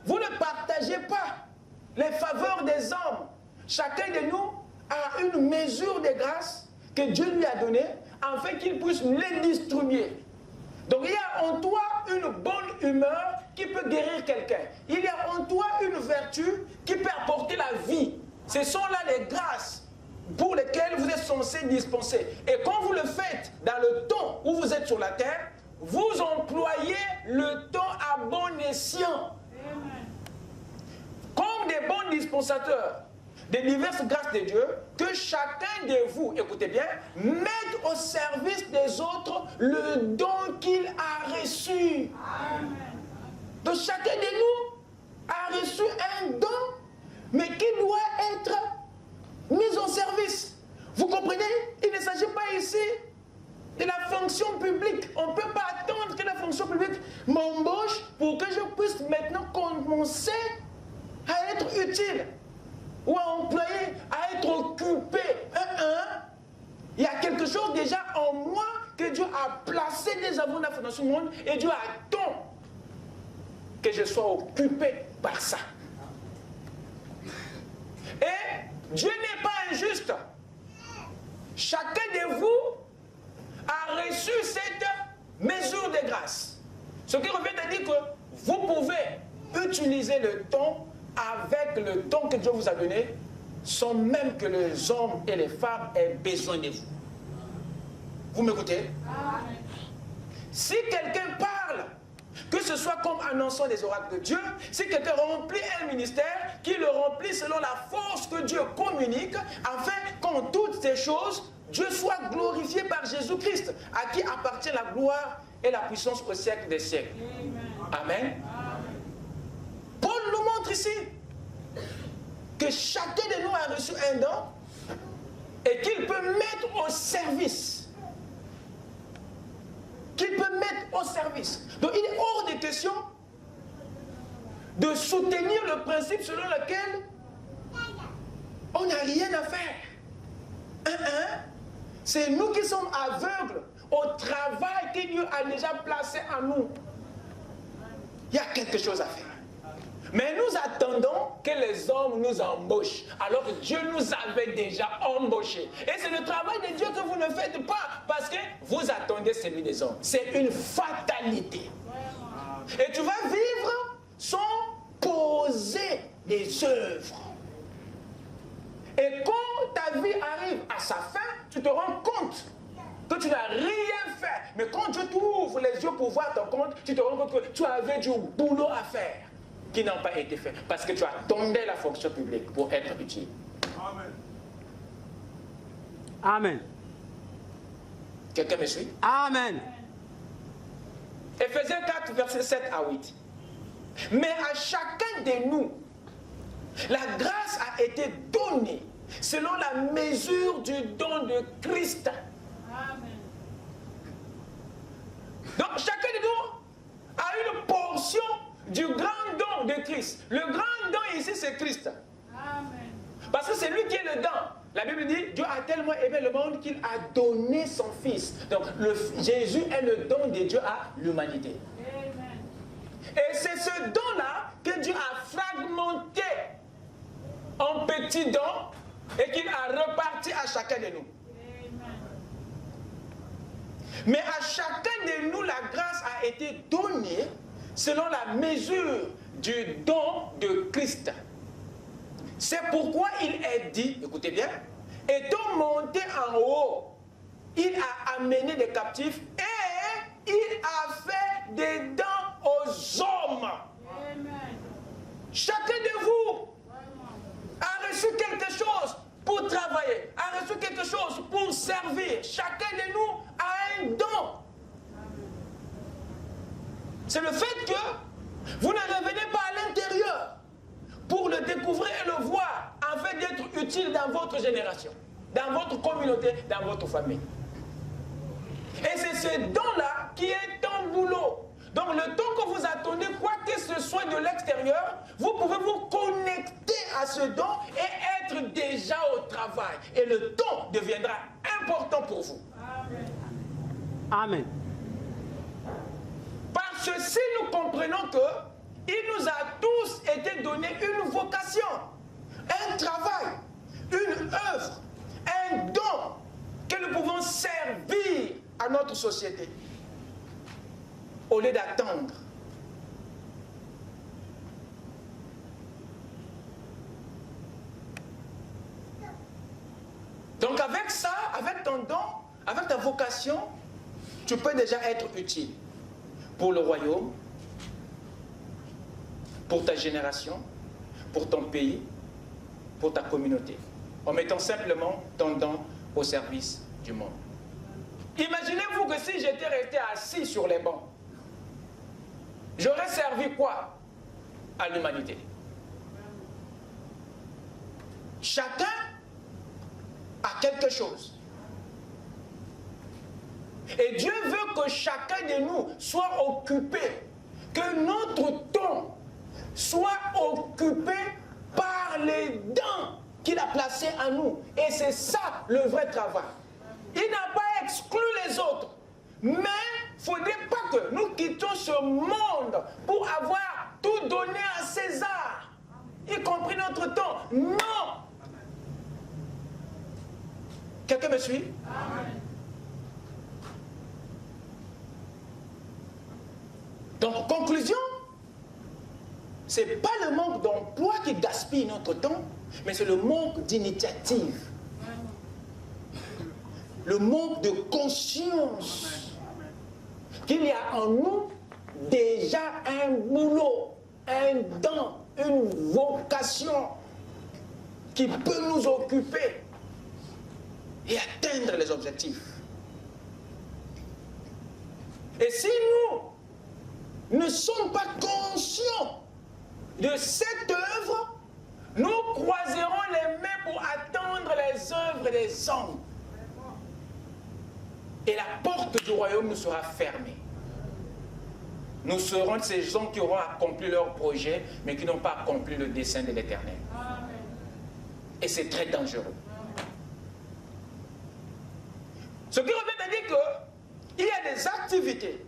Speaker 2: vous ne partagez pas les faveurs des hommes. Chacun de nous a une mesure de grâce que Dieu lui a donnée afin qu'il puisse les distribuer. Donc il y a en toi une bonne humeur qui peut guérir quelqu'un. Il y a en toi une vertu qui peut apporter la vie. Ce sont là les grâces pour lesquelles vous êtes censé dispenser. Et quand vous le faites dans le temps où vous êtes sur la terre, vous employez le temps à bon escient. Comme des bons dispensateurs des diverses grâces de Dieu, que chacun de vous, écoutez bien, mette au service des autres le don qu'il a reçu. Amen. Donc chacun de nous a reçu un don, mais qui doit être mis en service. Vous comprenez? Il ne s'agit pas ici de la fonction publique. On ne peut pas attendre que la fonction publique m'embauche pour que je puisse maintenant commencer à être utile ou à employer, à être occupé. Il y a quelque chose déjà en moi que Dieu a placé dès avant la fondation du monde et Dieu attend que je sois occupé par ça. Et Dieu n'est pas injuste. Chacun de vous a reçu cette mesure de grâce. Ce qui revient à dire que vous pouvez utiliser le temps avec le temps que Dieu vous a donné, sans même que les hommes et les femmes aient besoin de vous. Vous m'écoutez? Si quelqu'un parle, que ce soit comme annonçant des oracles de Dieu, si quelqu'un remplit un ministère, qu'il le remplit selon la force que Dieu communique, afin qu'en toutes ces choses, Dieu soit glorifié par Jésus-Christ, à qui appartient la gloire et la puissance au siècle des siècles. Amen. Paul nous montre ici que chacun de nous a reçu un don et qu'il peut mettre au service. Qu'il peut mettre au service. Donc il est hors de question de soutenir le principe selon lequel on n'a rien à faire. C'est nous qui sommes aveugles au travail que Dieu a déjà placé en nous. Il y a quelque chose à faire. Mais nous attendons que les hommes nous embauchent, alors que Dieu nous avait déjà embauchés. Et c'est le travail de Dieu que vous ne faites pas, parce que vous attendez celui des hommes. C'est une fatalité. Et tu vas vivre sans poser des œuvres. Et quand ta vie arrive à sa fin, tu te rends compte que tu n'as rien fait. Mais quand Dieu t'ouvre les yeux pour voir ton compte, tu te rends compte que tu avais du boulot à faire qui n'a pas été fait parce que tu attendais la fonction publique pour être utile.
Speaker 4: Amen.
Speaker 5: Amen.
Speaker 2: Quelqu'un me suit?
Speaker 5: Amen.
Speaker 2: Éphésiens 4, versets 7 à 8. Mais à chacun de nous, la grâce a été donnée selon la mesure du don de Christ.
Speaker 3: Amen.
Speaker 2: Donc chacun de nous a une portion du grand don de Christ. Le grand don ici, c'est Christ.
Speaker 3: Amen.
Speaker 2: Parce que c'est lui qui est le don. La Bible dit, Dieu a tellement aimé le monde qu'il a donné son Fils. Donc Jésus est le don de Dieu à l'humanité.
Speaker 3: Amen.
Speaker 2: Et c'est ce don-là que Dieu a fragmenté en petits dons et qu'il a reparti à chacun de nous.
Speaker 3: Amen.
Speaker 2: Mais à chacun de nous, la grâce a été donnée selon la mesure du don de Christ. C'est pourquoi il est dit, écoutez bien, étant monté en haut, il a amené des captifs et il a fait des dons aux hommes.
Speaker 3: Amen.
Speaker 2: Chacun de vous a reçu quelque chose pour travailler, a reçu quelque chose pour servir. Chacun de nous a un don. C'est le fait que vous ne revenez pas à l'intérieur pour le découvrir et le voir, afin d'être utile dans votre génération, dans votre communauté, dans votre famille. Et c'est ce don-là qui est ton boulot. Donc le temps que vous attendez quoi que ce soit de l'extérieur, vous pouvez vous connecter à ce don et être déjà au travail. Et le don deviendra important pour vous.
Speaker 3: Amen.
Speaker 5: Amen.
Speaker 2: Parce que si nous comprenons que il nous a tous été donné une vocation, un travail, une œuvre, un don que nous pouvons servir à notre société au lieu d'attendre. Donc avec ça, avec ton don, avec ta vocation, tu peux déjà être utile pour le royaume, pour ta génération, pour ton pays, pour ta communauté, en mettant simplement ton don au service du monde. Imaginez-vous que si j'étais resté assis sur les bancs, j'aurais servi quoi à l'humanité? Chacun a quelque chose. Et Dieu veut que chacun de nous soit occupé, que notre temps soit occupé par les dons qu'il a placés en nous. Et c'est ça le vrai travail. Il n'a pas exclu les autres. Mais il ne faudrait pas que nous quittions ce monde pour avoir tout donné à César, y compris notre temps. Non! Quelqu'un me suit?
Speaker 3: Amen.
Speaker 2: Donc, conclusion, ce n'est pas le manque d'emploi qui gaspille notre temps, mais c'est le manque d'initiative. Le manque de conscience qu'il y a en nous déjà un boulot, un don, une vocation qui peut nous occuper et atteindre les objectifs. Et si nous ne sommes pas conscients de cette œuvre, nous croiserons les mains pour attendre les œuvres des hommes. Et la porte du royaume nous sera fermée. Nous serons ces gens qui auront accompli leur projet, mais qui n'ont pas accompli le dessein de l'Éternel. Et c'est très dangereux. Ce qui revient à dire qu'il y a des activités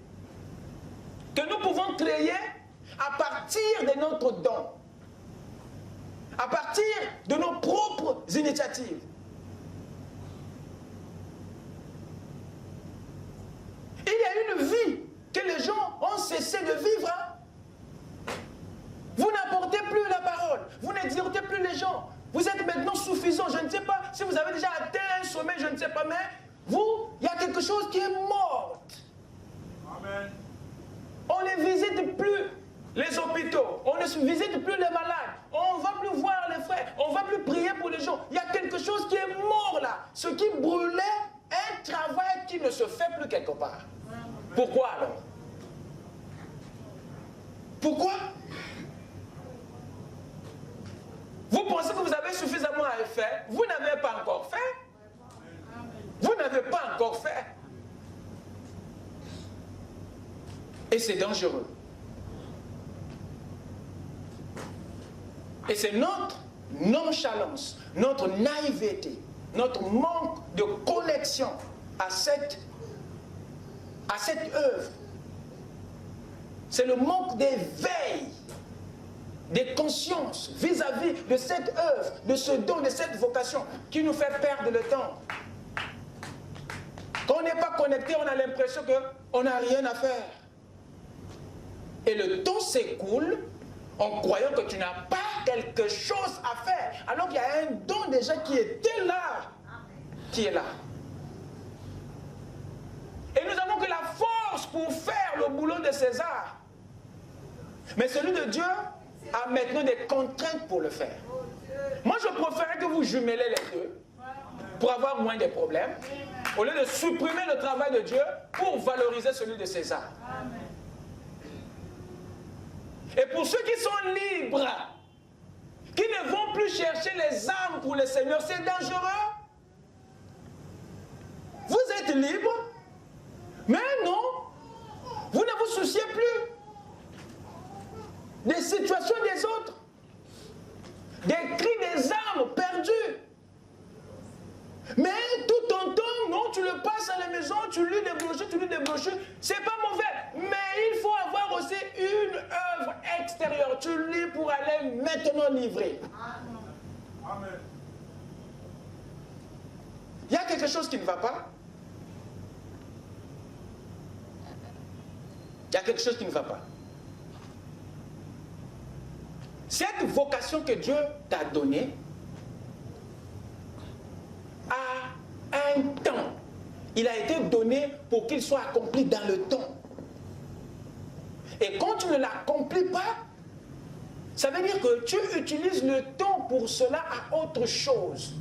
Speaker 2: que nous pouvons créer à partir de notre don, à partir de nos propres initiatives. Il y a une vie que les gens ont cessé de vivre. Vous n'apportez plus la parole, vous n'exhortez plus les gens. Vous êtes maintenant suffisant. Je ne sais pas si vous avez déjà atteint un sommet, je ne sais pas, mais vous, il y a quelque chose qui est mort.
Speaker 4: Amen.
Speaker 2: visite plus les hôpitaux, on ne visite plus les malades, on ne va plus voir les frères, on ne va plus prier pour les gens. Il y a quelque chose qui est mort là. Ce qui brûlait, un travail qui ne se fait plus quelque part. Pourquoi alors? Pourquoi? Vous pensez que vous avez suffisamment à faire? Vous n'avez pas encore fait. Vous n'avez pas encore fait. Et c'est dangereux. Et c'est notre nonchalance, notre naïveté, notre manque de connexion à cette œuvre. C'est le manque d'éveil, des consciences vis-à-vis de cette œuvre, de ce don, de cette vocation qui nous fait perdre le temps. Quand on n'est pas connecté, on a l'impression qu'on n'a rien à faire. Et le temps s'écoule en croyant que tu n'as pas quelque chose à faire, alors qu'il y a un don déjà qui était là, qui est là. Et nous avons que la force pour faire le boulot de César. Mais celui de Dieu a maintenant des contraintes pour le faire. Moi, je préférerais que vous jumelez les deux pour avoir moins de problèmes, au lieu de supprimer le travail de Dieu pour valoriser celui de César. Et pour ceux qui sont libres, qui ne vont plus chercher les armes pour le Seigneur, c'est dangereux. Vous êtes libre, mais non, vous ne vous souciez plus des situations des autres, des cris des âmes perdues. Mais tout ton temps, non, tu le passes à la maison, tu lis des brochures, c'est pas mauvais. Mais il faut avoir aussi une œuvre extérieure. Tu lis pour aller maintenant livrer. Amen. Il y a quelque chose qui ne va pas. Il y a quelque chose qui ne va pas. Cette vocation que Dieu t'a donnée a un temps. Il a été donné pour qu'il soit accompli dans le temps. Et quand tu ne l'accomplis pas, ça veut dire que tu utilises le temps pour cela à autre chose.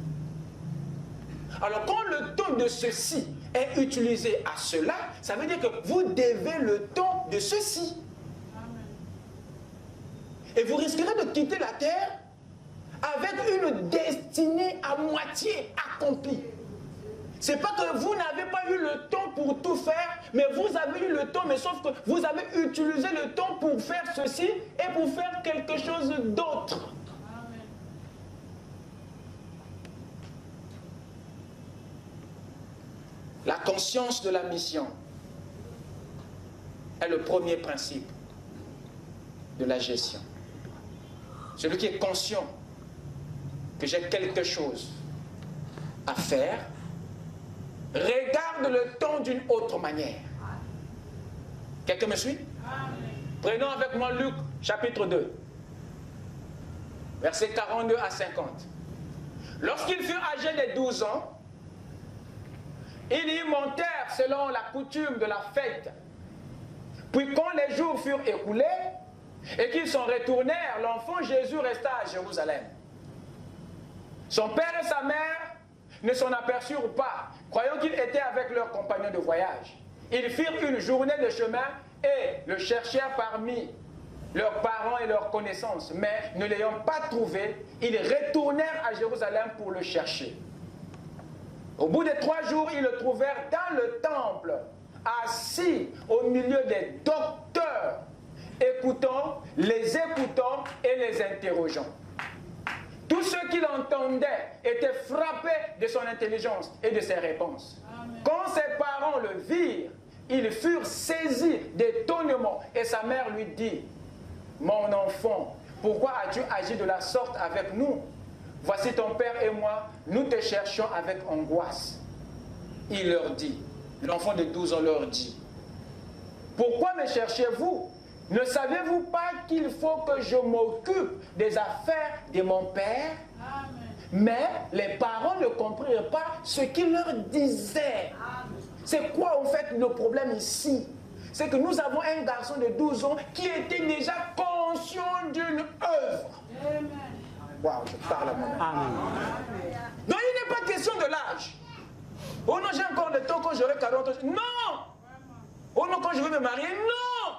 Speaker 2: Alors quand le temps de ceci est utilisé à cela, ça veut dire que vous devez le temps de ceci. Et vous risquerez de quitter la terre avec une destinée à moitié accomplie. C'est pas que vous n'avez pas eu le temps pour tout faire, mais vous avez eu le temps, mais sauf que vous avez utilisé le temps pour faire ceci et pour faire quelque chose d'autre. La conscience de la mission est le premier principe de la gestion. Celui qui est conscient que j'ai quelque chose à faire, regarde le temps d'une autre manière. Quelqu'un me suit? Prenons avec moi Luc chapitre 2, versets 42 à 50. Lorsqu'ils furent âgés de 12 ans, ils y montèrent selon la coutume de la fête. Puis quand les jours furent écoulés et qu'ils s'en retournèrent, l'enfant Jésus resta à Jérusalem. Son père et sa mère ne s'en aperçurent pas, croyant qu'il était avec leurs compagnons de voyage. Ils firent une journée de chemin et le cherchèrent parmi leurs parents et leurs connaissances. Mais ne l'ayant pas trouvé, ils retournèrent à Jérusalem pour le chercher. Au bout de 3 jours, ils le trouvèrent dans le temple, assis au milieu des docteurs, écoutant et les interrogeant. Tous ceux qui l'entendaient étaient frappés de son intelligence et de ses réponses. Amen. Quand ses parents le virent, ils furent saisis d'étonnement et sa mère lui dit: « Mon enfant, pourquoi as-tu agi de la sorte avec nous? Voici ton père et moi, nous te cherchons avec angoisse. » Il leur dit, l'enfant de 12 ans leur dit: « Pourquoi me cherchez-vous? Ne savez-vous pas qu'il faut que je m'occupe des affaires de mon père? » Amen. Mais les parents ne comprirent pas ce qu'il leur disait. C'est quoi en fait le problème ici? c'est que nous avons un garçon de 12 ans qui était déjà conscient d'une œuvre.
Speaker 3: Amen.
Speaker 2: Waouh, je parle à mon âme.
Speaker 4: Amen.
Speaker 2: Donc il n'est pas question de l'âge. Oh non, j'ai encore le temps quand j'aurai 40 ans. Non! Oh non, quand je vais me marier. Non!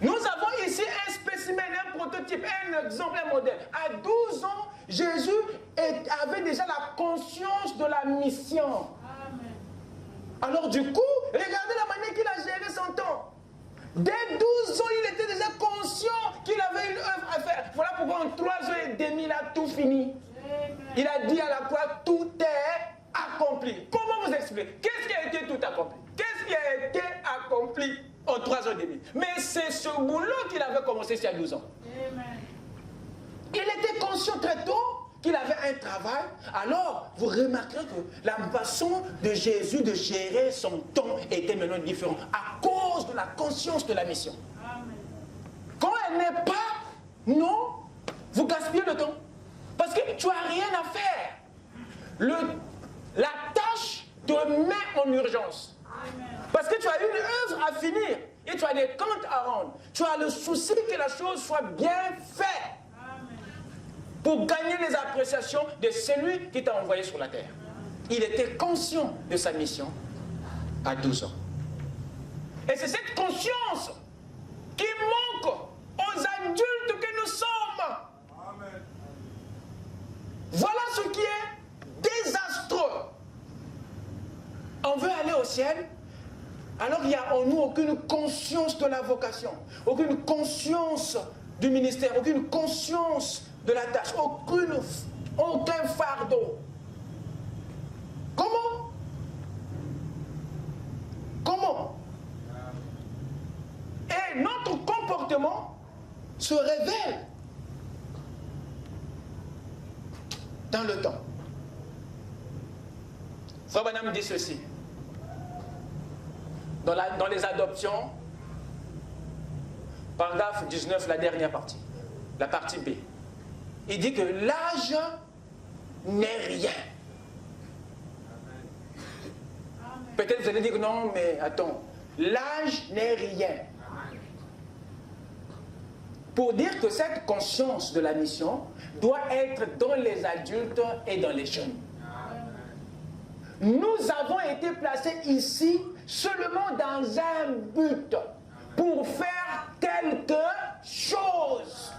Speaker 2: Nous avons ici un spécimen, un prototype, un exemple, un modèle. À 12 ans, Jésus avait déjà la conscience de la mission.
Speaker 3: Amen.
Speaker 2: Alors du coup, regardez la manière qu'il a géré son temps. Dès 12 ans, il était déjà conscient qu'il avait une œuvre à faire. Voilà pourquoi en 3 ans et demi, il a tout fini.
Speaker 3: Amen.
Speaker 2: Il a dit à la croix, tout est accompli. Comment vous expliquer? Qu'est-ce qui a été tout accompli? Qu'est-ce qui a été accompli en 3 ans et demi? Mais c'est ce boulot qu'il avait commencé il y a 12 ans.
Speaker 3: Amen.
Speaker 2: Il était conscient très tôt qu'il avait un travail. Alors, vous remarquerez que la façon de Jésus de gérer son temps était maintenant différente à cause de la conscience de la mission.
Speaker 3: Amen.
Speaker 2: Quand elle n'est pas, non, vous gaspillez le temps. Parce que tu n'as rien à faire. La tâche te met en urgence.
Speaker 3: Amen.
Speaker 2: Parce que tu as une œuvre à finir et tu as des comptes à rendre. Tu as le souci que la chose soit bien faite
Speaker 3: Amen.
Speaker 2: pour gagner les appréciations de celui qui t'a envoyé sur la terre. Il était conscient de sa mission à 12 ans. Et c'est cette conscience qui manque aux adultes que nous sommes.
Speaker 5: Amen.
Speaker 2: Voilà ce qui est désastreux. On veut aller au ciel, alors il n'y a en nous aucune conscience de la vocation, aucune conscience du ministère, aucune conscience de la tâche, aucun fardeau. Comment? Comment? Et notre comportement se révèle dans le temps. Frère Branham dit ceci. Dans les adoptions, paragraphe 19, la dernière partie, la partie B, il dit que l'âge n'est rien. Peut-être vous allez dire non, mais attends, l'âge n'est rien. Pour dire que cette conscience de la mission doit être dans les adultes et dans les jeunes. Nous avons été placés ici seulement dans un but, pour faire quelque chose.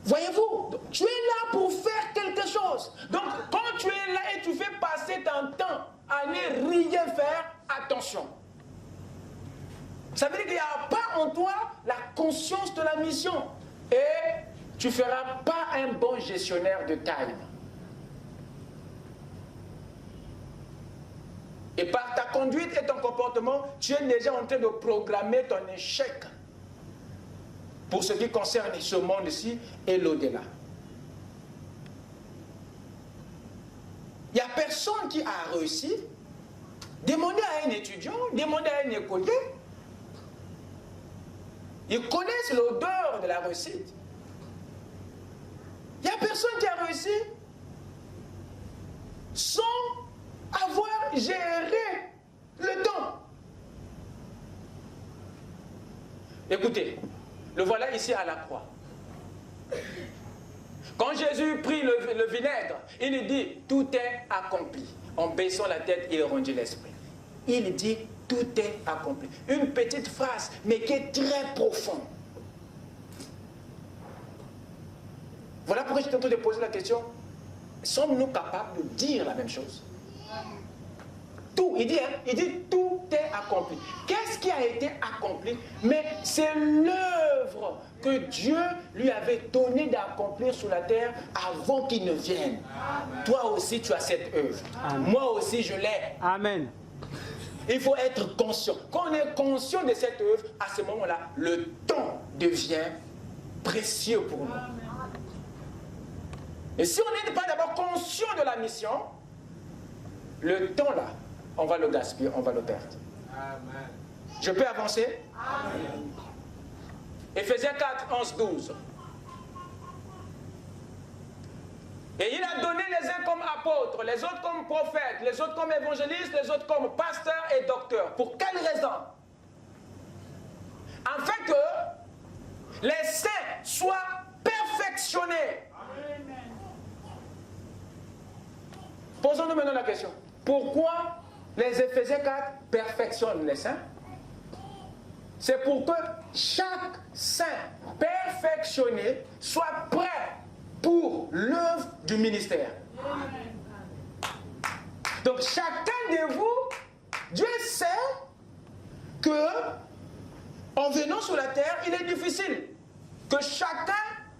Speaker 2: Voyez-vous, tu es là pour faire quelque chose. Donc, quand tu es là et tu fais passer ton temps à ne rien faire, attention. Ça veut dire qu'il n'y a pas en toi la conscience de la mission. Et tu ne feras pas un bon gestionnaire de time. Et par ta conduite et ton comportement, tu es déjà en train de programmer ton échec pour ce qui concerne ce monde-ci et l'au-delà. Il n'y a personne qui a réussi. Demandez à un étudiant, demandez à un écolier. Ils connaissent l'odeur de la réussite. Il n'y a personne qui a réussi sans avoir géré le temps. Écoutez, le voilà ici à la croix. Quand Jésus prit le vinaigre, il dit « Tout est accompli ». En baissant la tête, il rendit l'esprit. Il dit « Tout est accompli ». Une petite phrase, mais qui est très profonde. Voilà pourquoi je suis en train de poser la question. Sommes-nous capables de dire la même chose? Tout, il dit tout est accompli. Qu'est-ce qui a été accompli? Mais c'est l'œuvre que Dieu lui avait donné d'accomplir sur la terre avant qu'il ne vienne. Amen. Toi aussi tu as cette œuvre. Amen. Moi aussi je l'ai.
Speaker 4: Amen.
Speaker 2: Il faut être conscient. Quand on est conscient de cette œuvre, à ce moment-là, le temps devient précieux pour nous. Amen. Et si on n'est pas d'abord conscient de la mission, le temps là, on va le gaspiller, on va le perdre. Amen. Je peux avancer? Amen. Éphésiens 4, 11, 12. Et il a donné les uns comme apôtres, les autres comme prophètes, les autres comme évangélistes, les autres comme pasteurs et docteurs. Pour quelle raison? Afin que les saints soient perfectionnés.
Speaker 3: Amen.
Speaker 2: Posons-nous maintenant la question. Pourquoi les Éphésiens 4 perfectionnent les saints? C'est pour que chaque saint perfectionné soit prêt pour l'œuvre du ministère.
Speaker 3: Amen.
Speaker 2: Donc chacun de vous, Dieu sait que en venant sur la terre, il est difficile que chacun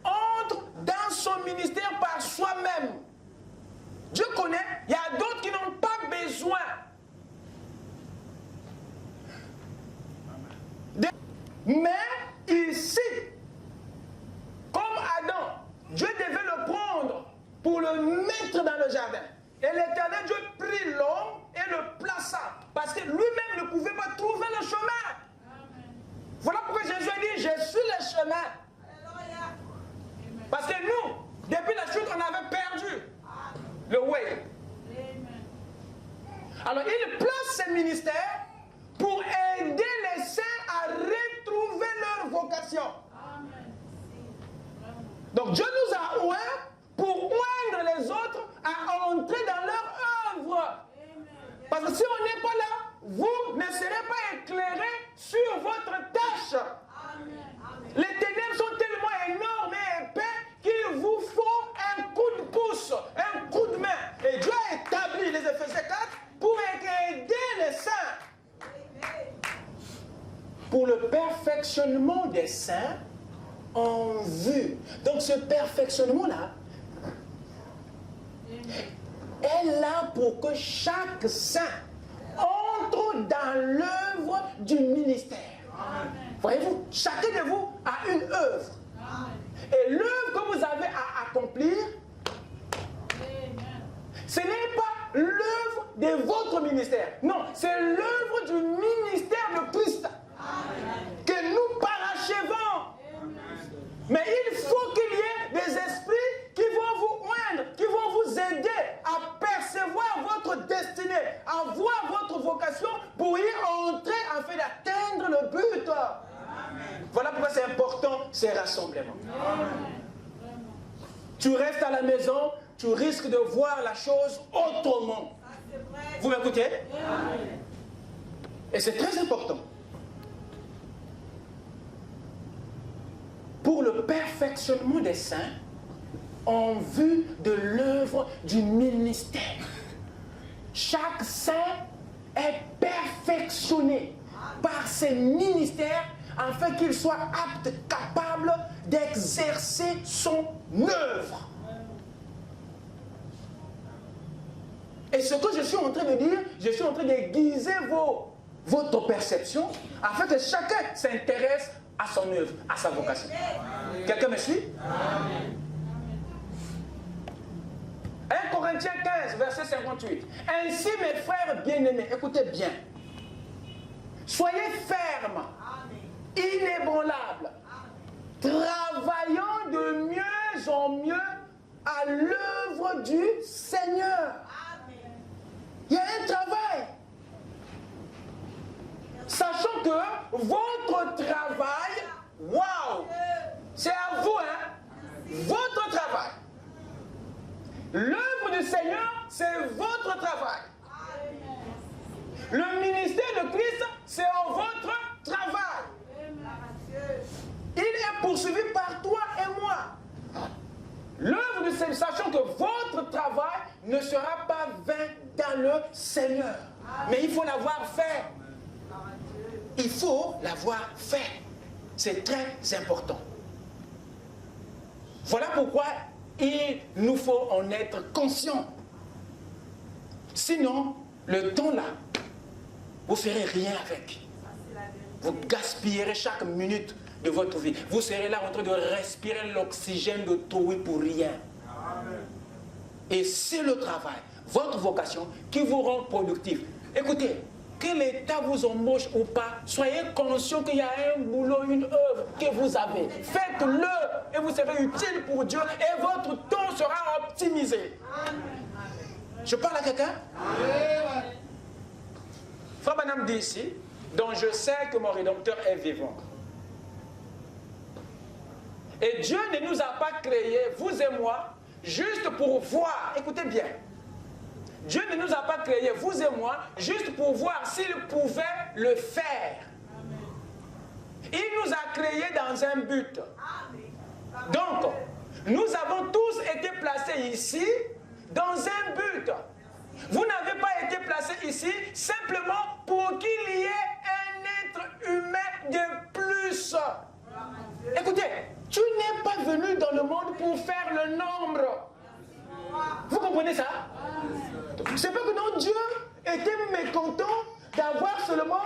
Speaker 2: entre dans son ministère par soi-même. Dieu connaît, il y a d'autres qui n'ont pas besoin. Mais ici, comme Adam, Dieu devait le prendre pour le mettre dans le jardin. Et l'Éternel Dieu prit l'homme et le plaça. Parce que lui-même ne pouvait pas trouver le chemin.
Speaker 3: Amen.
Speaker 2: Voilà pourquoi Jésus a dit, je suis le chemin. Parce que nous, depuis la chute, on avait perdu le way.
Speaker 3: Amen.
Speaker 2: Alors il place ses ministères pour aider les saints à retrouver leur vocation.
Speaker 3: Amen.
Speaker 2: Donc Dieu nous a oint pour oindre les autres à entrer dans leur œuvre.
Speaker 3: Amen.
Speaker 2: Parce que si on n'est pas là, vous ne serez pas éclairés sur votre tâche.
Speaker 3: Amen.
Speaker 2: Les ténèbres sont tellement énormes et épais qu'il vous faut un coup de pouce, un coup de main. Et Dieu a établi les Éphésiens 4 pour aider les saints. Pour le perfectionnement des saints en vue. Donc ce perfectionnement-là est là pour que chaque saint entre dans l'œuvre du ministère. Voyez-vous, chacun de vous a une œuvre. Et l'œuvre que vous avez à accomplir, ce n'est pas l'œuvre de votre ministère. Non, c'est l'œuvre du ministère de Christ que nous parachevons. Mais il faut qu'il y ait des esprits qui vont vous oindre, qui vont vous aider à percevoir votre destinée, à voir votre vocation pour y entrer afin d'atteindre le but. Voilà pourquoi c'est important ces rassemblements. Tu restes à la maison, tu risques de voir la chose autrement. Vous m'écoutez? Et c'est très important. Pour le perfectionnement des saints, en vue de l'œuvre du ministère. Chaque saint est perfectionné par ses ministères afin qu'il soit apte, capable d'exercer son œuvre. Et ce que je suis en train de dire, je suis en train d'aiguiser votre perception afin que chacun s'intéresse à son œuvre, à sa vocation. Quelqu'un me suit? 1 Corinthiens 15, verset 58. Ainsi, mes frères bien-aimés, écoutez bien. Soyez fermes, inébranlables, travaillant de mieux en mieux à l'œuvre du Seigneur. Il y a un travail. Sachant que votre travail, waouh, c'est à vous, hein, votre travail. L'œuvre du Seigneur, c'est votre travail. Le ministère de Christ, c'est votre travail. Il est poursuivi par toi et moi. L'œuvre du Seigneur, sachant que votre travail ne sera pas vain dans le Seigneur. Mais il faut l'avoir fait. Il faut l'avoir fait. C'est très important. Voilà pourquoi il nous faut en être conscient. Sinon, le temps là, vous ne ferez rien avec. Vous gaspillerez chaque minute de votre vie. Vous serez là en train de respirer l'oxygène de tout pour rien. Et c'est le travail, votre vocation qui vous rend productif. Écoutez,
Speaker 1: que l'État vous embauche ou pas, soyez conscient qu'il y a un boulot, une œuvre que vous avez. Faites-le et vous serez utile pour Dieu et votre temps sera optimisé. Je parle à quelqu'un? Frère Branham dit ici, donc je sais que mon Rédempteur est vivant. Et Dieu ne nous a pas créés, vous et moi, juste pour voir. Écoutez bien. Dieu ne nous a pas créés, vous et moi, juste pour voir s'il pouvait le faire. Il nous a créés dans un but. Donc, nous avons tous été placés ici dans un but. Vous n'avez pas été placés ici simplement pour qu'il y ait un être humain de plus. Écoutez, tu n'es pas venu dans le monde pour faire le nombre. Vous comprenez ça? C'est pas que non, Dieu était mécontent d'avoir seulement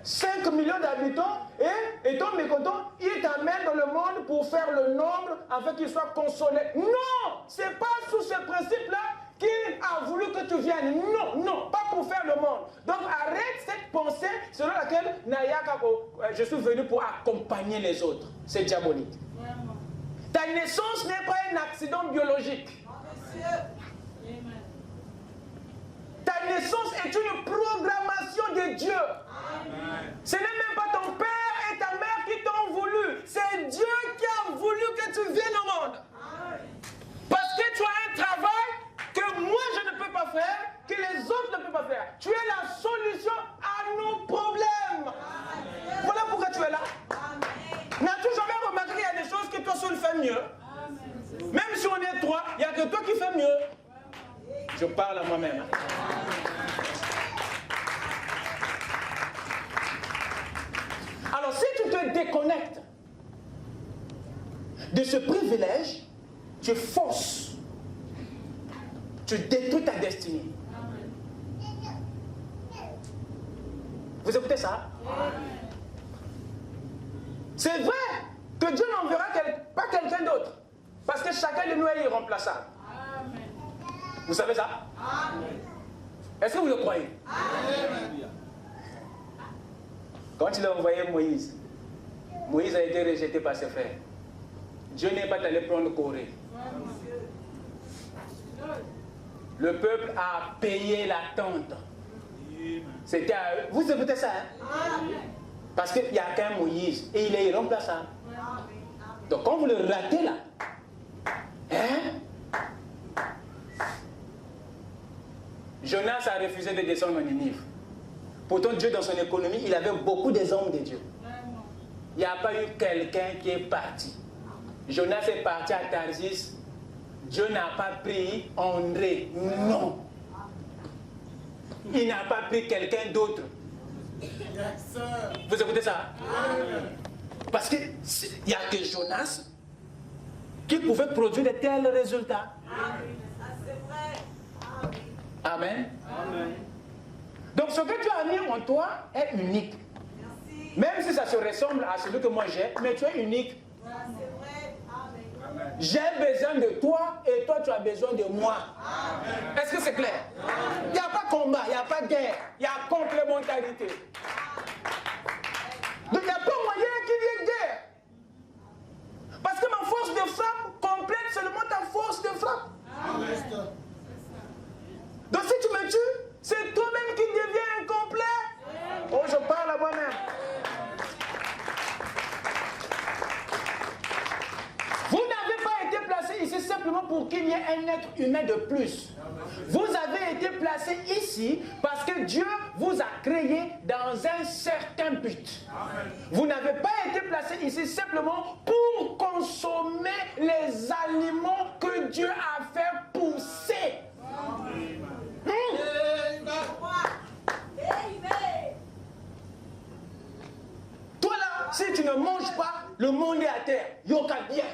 Speaker 1: 5 millions d'habitants et étant mécontent, il t'amène dans le monde pour faire le nombre afin qu'il soit consolé. Non! C'est pas sous ce principe-là qu'il a voulu que tu viennes. Non, non, pas pour faire le monde. Donc arrête cette pensée selon laquelle je suis venu pour accompagner les autres. C'est diabolique. Ta naissance n'est pas un accident biologique. Ta naissance est une programmation de Dieu. Ce n'est même pas ton père et ta mère qui t'ont voulu. C'est Dieu qui a voulu que tu viennes au monde. Parce que tu as un travail que moi je ne peux pas faire, que les autres ne peuvent pas faire. Tu es la solution à nos problèmes. Voilà pourquoi tu es là. N'as-tu jamais remarqué qu'il y a des choses que toi seul fais mieux? Même si on est trois, il n'y a que toi qui fais mieux. Je parle à moi-même. Alors si tu te déconnectes de ce privilège, tu forces, tu détruis ta destinée. Vous écoutez ça? C'est vrai que Dieu n'enverra pas quelqu'un d'autre. Parce que chacun de nous est irremplaçable. Vous savez ça? Est-ce que vous le croyez? Quand il a envoyé Moïse, Moïse a été rejeté par ses frères. Dieu n'est pas allé prendre Corée. Le peuple a payé l'attente. C'était à eux. Vous écoutez ça? Parce qu'il n'y a qu'un Moïse et il est irremplaçable. Donc quand vous le ratez là, Jonas a refusé de descendre en Ninive. Pourtant Dieu dans son économie, il avait beaucoup des hommes de Dieu. Il n'y a pas eu quelqu'un qui est parti. Jonas est parti à Tarsis. Dieu n'a pas pris André. Non. Il n'a pas pris quelqu'un d'autre. Vous écoutez ça? Parce qu'il n'y a que Jonas qui pouvait produire de tels résultats. Amen. Amen. Donc ce que tu as mis en toi est unique. Même si ça se ressemble à celui que moi j'ai, mais tu es unique. J'ai besoin de toi et toi tu as besoin de moi. Est-ce que c'est clair? Il n'y a pas combat, il n'y a pas guerre, il y a complémentarité. Donc il n'y a pas moyen qu'il y ait guerre. Parce que ma force de frappe complète seulement ta force de frappe. Donc si tu me tues, c'est toi-même qui deviens incomplet. Oh, je parle à moi-même. Vous n'avez pas été placé ici simplement pour qu'il y ait un être humain de plus. Vous avez été placé ici parce que Dieu vous a créé dans un certain but. Vous n'avez pas été placé ici simplement pour consommer les aliments que Dieu a fait pousser. Toi là, si tu ne manges pas, le monde est à terre. Yoka bien.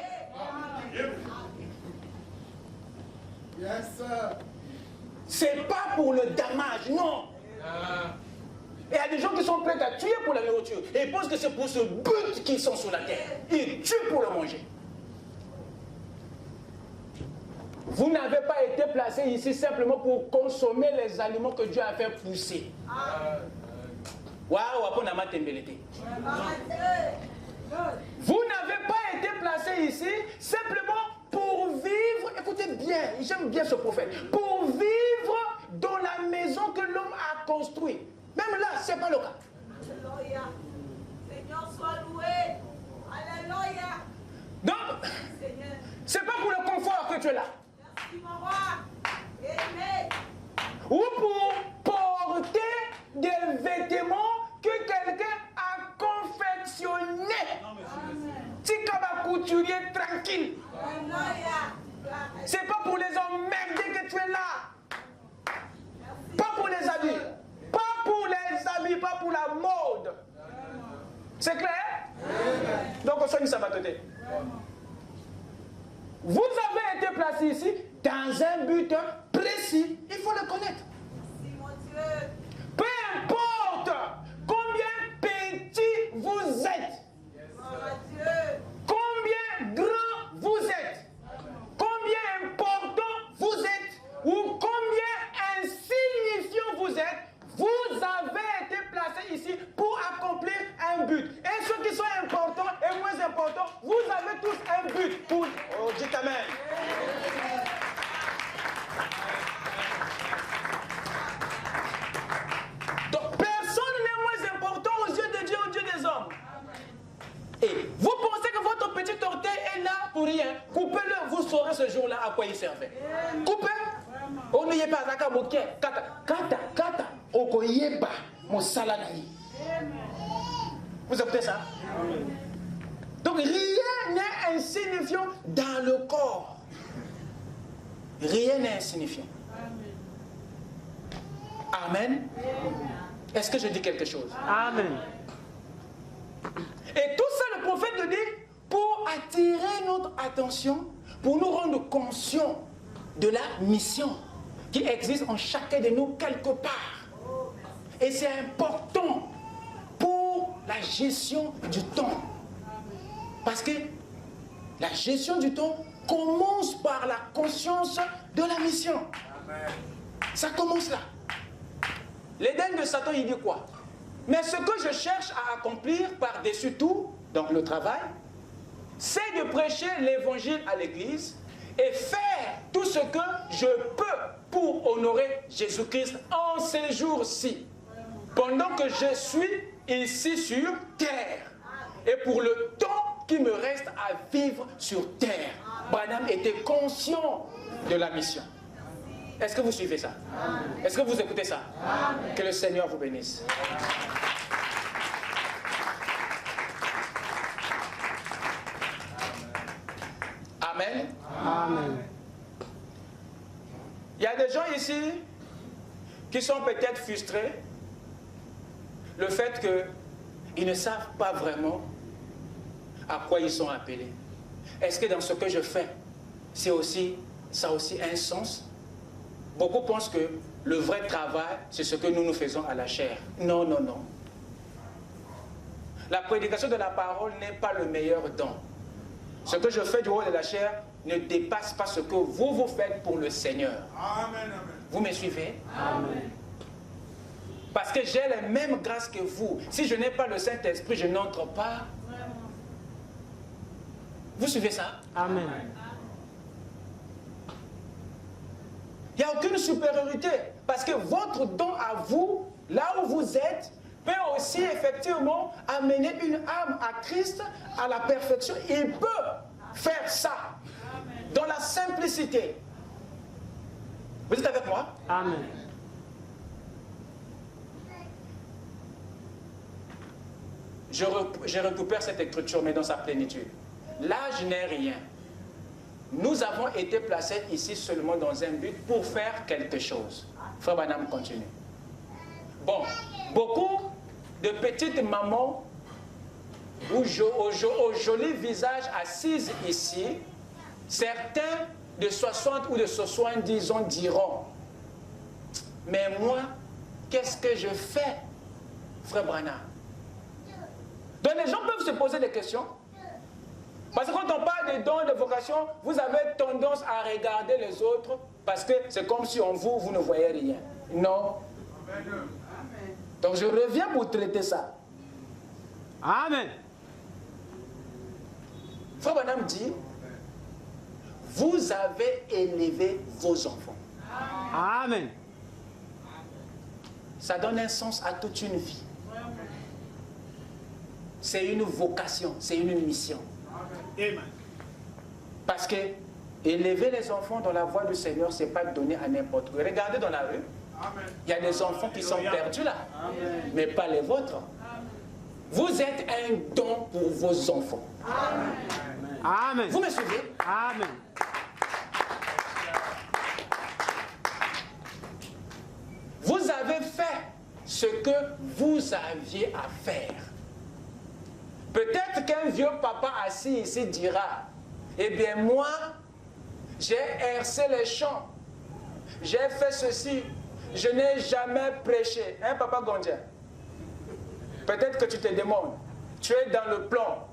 Speaker 1: C'est pas pour le damage, non. Et il y a des gens qui sont prêts à tuer pour la nourriture. Et ils pensent que c'est pour ce but qu'ils sont sur la terre. Ils tuent pour le manger. Vous n'avez pas été placé ici simplement pour consommer les aliments que Dieu a fait pousser. Waouh, après on a matembelete. Vous n'avez pas été placé ici simplement pour vivre, écoutez bien, j'aime bien ce prophète, pour vivre dans la maison que l'homme a construite. Même là, ce n'est pas le cas.
Speaker 3: Alléluia. Seigneur, sois loué. Alléluia.
Speaker 1: Donc,
Speaker 3: Seigneur.
Speaker 1: ce n'est pas pour le confort que tu es là.
Speaker 3: Merci, mon roi. Amen.
Speaker 1: Ou pour porter des vêtements que quelqu'un a confectionnés. Tikaba couturier tranquille.
Speaker 3: Alléluia.
Speaker 1: C'est pas pour les emmerder que tu es là. Pas pour les habits. Pas pour les habits, pas pour la mode. C'est clair? Donc on soit une sabbatoté. Vous avez été placé ici dans un but précis. Il faut le connaître.
Speaker 3: Merci, mon Dieu.
Speaker 1: Peu importe combien petit vous êtes,
Speaker 3: Gloire à Dieu.
Speaker 1: combien grand vous êtes, combien important vous êtes ou combien insignifiant vous êtes, vous avez été placé ici pour accomplir un but. Et ceux qui sont importants et moins importants, vous avez tous un but. Pour... Oh, dites Amen. Donc personne n'est moins important aux yeux de Dieu, aux yeux des hommes. Et vous pensez que votre petit orteil est là pour rien. Coupez-le, vous saurez ce jour-là à quoi il servait. Coupez. On n'y est pas à kata, okoyeba, mosalanaï. Vous écoutez ça? Donc rien n'est insignifiant dans le corps. Rien n'est insignifiant. Amen. Est-ce que je dis quelque chose?
Speaker 4: Amen.
Speaker 1: Et tout ça, le prophète le dit pour attirer notre attention, pour nous rendre conscients de la mission qui existe en chacun de nous quelque part. Et c'est important pour la gestion du temps. Parce que la gestion du temps commence par la conscience de la mission. Ça commence là. L'Éden de Satan, il dit quoi? Mais ce que je cherche à accomplir par-dessus tout, donc le travail, c'est de prêcher l'évangile à l'Église et faire tout ce que je peux pour honorer Jésus-Christ en ces jours-ci, pendant que je suis ici sur terre. Et pour le temps qui me reste à vivre sur terre, Branham était conscient de la mission. Est-ce que vous suivez ça? Est-ce que vous écoutez ça? Que le Seigneur vous bénisse. Amen.
Speaker 4: Amen.
Speaker 1: Il y a des gens ici qui sont peut-être frustrés. Le fait qu'ils ne savent pas vraiment à quoi ils sont appelés. Est-ce que dans ce que je fais, ça a aussi un sens? Beaucoup pensent que le vrai travail, c'est ce que nous faisons à la chair. Non, non, non. La prédication de la parole n'est pas le meilleur don. Ce que je fais du haut de la chair ne dépasse pas ce que vous faites pour le Seigneur.
Speaker 5: Amen, amen.
Speaker 1: Vous me suivez?
Speaker 4: Amen.
Speaker 1: Parce que j'ai les mêmes grâces que vous. Si je n'ai pas le Saint-Esprit, je n'entre pas. Vous suivez ça?
Speaker 4: Amen.
Speaker 1: Il n'y a aucune supériorité. Parce que votre don à vous, là où vous êtes, peut aussi effectivement amener une âme à Christ, à la perfection. Il peut faire ça dans la simplicité. Vous êtes avec moi?
Speaker 4: Amen.
Speaker 1: Je récupère cette écriture, mais dans sa plénitude. L'âge n'est rien. Nous avons été placés ici seulement dans un but pour faire quelque chose. Frère Branham continue. Bon, beaucoup de petites mamans au joli visage assises ici, certains de 60 ou de 70 ans diront, mais moi, qu'est-ce que je fais, frère Branham? Donc les gens peuvent se poser des questions.
Speaker 2: Parce que quand on parle des dons de vocation, vous avez tendance à regarder les autres parce que c'est comme si en vous, vous ne voyez rien. Non. Donc je reviens pour traiter ça.
Speaker 4: Amen.
Speaker 2: Frère Branham dit, vous avez élevé vos enfants.
Speaker 4: Amen.
Speaker 2: Ça donne un sens à toute une vie. C'est une vocation, c'est une mission.
Speaker 4: Amen.
Speaker 2: Parce que élever les enfants dans la voie du Seigneur, ce n'est pas donné à n'importe qui. Regardez dans la rue, il y a des enfants qui sont perdus là, mais pas les vôtres. Vous êtes un don pour vos enfants.
Speaker 4: Amen.
Speaker 2: Vous me suivez?
Speaker 4: Amen.
Speaker 2: Vous avez fait ce que vous aviez à faire. Peut-être qu'un vieux papa assis ici dira, eh bien moi, j'ai hercé les champs, j'ai fait ceci, je n'ai jamais prêché. Hein, papa Gondia? Peut-être que tu te demandes, tu es dans le plan.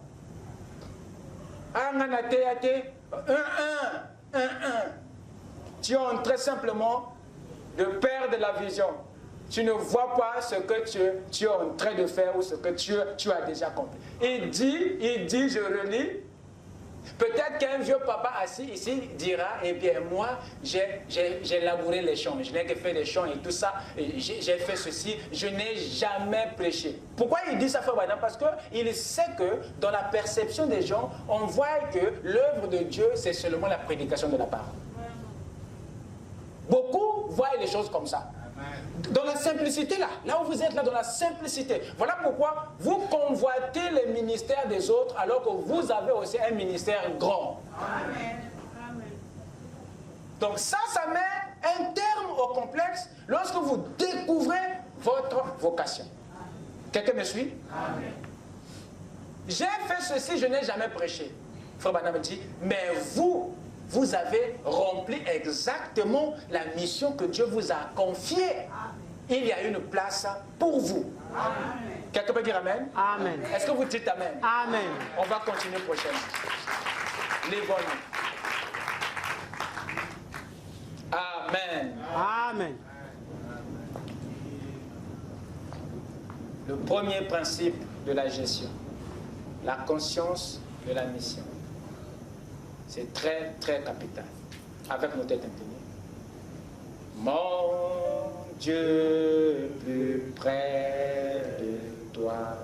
Speaker 2: Tu es en train simplement de perdre la vision. Tu ne vois pas ce que tu es en train de faire ou ce que tu as déjà compris. Il dit, je relis, peut-être qu'un vieux papa assis ici dira, eh bien moi, j'ai labouré les champs, je n'ai que fait des champs et tout ça, j'ai fait ceci, je n'ai jamais prêché. Pourquoi il dit ça, frère Branham? Parce qu'il sait que dans la perception des gens, on voit que l'œuvre de Dieu, c'est seulement la prédication de la parole. Beaucoup voient les choses comme ça. Dans la simplicité là où vous êtes là, dans la simplicité. Voilà pourquoi vous convoitez les ministères des autres alors que vous avez aussi un ministère grand.
Speaker 3: Amen.
Speaker 2: Donc ça met un terme au complexe lorsque vous découvrez votre vocation. Quelqu'un me suit? Amen. J'ai fait ceci, je n'ai jamais prêché. Frère Branham dit, mais vous avez rempli exactement la mission que Dieu vous a confiée. Il y a une place pour vous. Amen. Quelqu'un peut dire Amen?
Speaker 4: Amen.
Speaker 2: Est-ce que vous dites Amen?
Speaker 4: Amen.
Speaker 2: On va continuer prochainement. Lèvons-nous. Amen.
Speaker 4: Amen.
Speaker 2: Le premier principe de la gestion, la conscience de la mission. C'est très, très capital. Avec nos têtes inclinées. Mon Dieu, plus près de toi,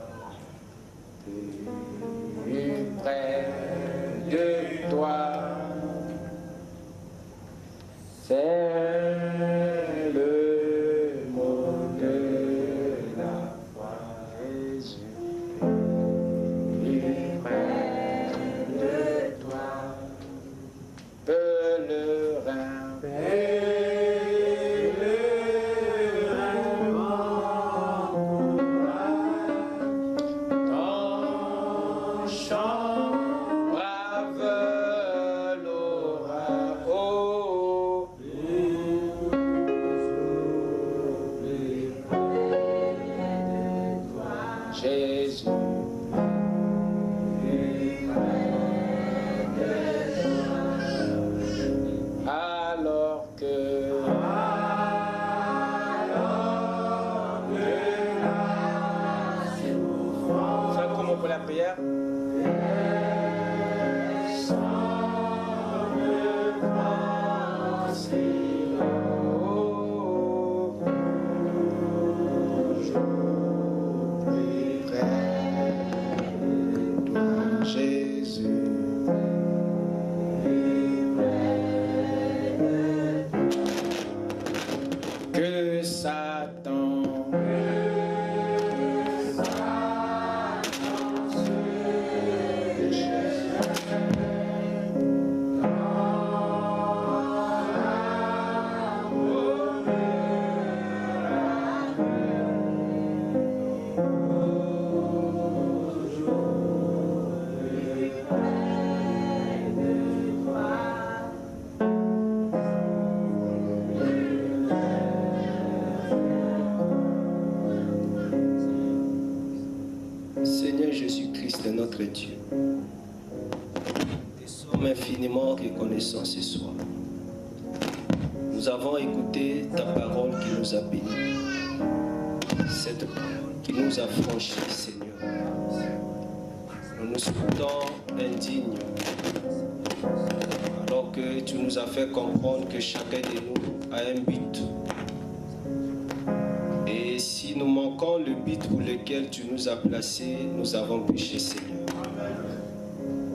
Speaker 2: plus près de toi, c'est le mot de la foi, Jésus, plus près de toi. Pèlerin, ton chant brave l'aura, oh, Jésus. Alors que fais comment pour la prière? Jésus. Que Satan
Speaker 5: Seigneur Jésus-Christ, notre Dieu, sommes infiniment reconnaissants ce soir. Nous avons écouté ta parole qui nous a bénis. Cette parole qui nous a franchis, Seigneur. Nous nous sentons indignes, alors que tu nous as fait comprendre que chacun de nous a un but. Et si nous manquons le but pour lequel tu nous as placés, nous avons péché, Seigneur.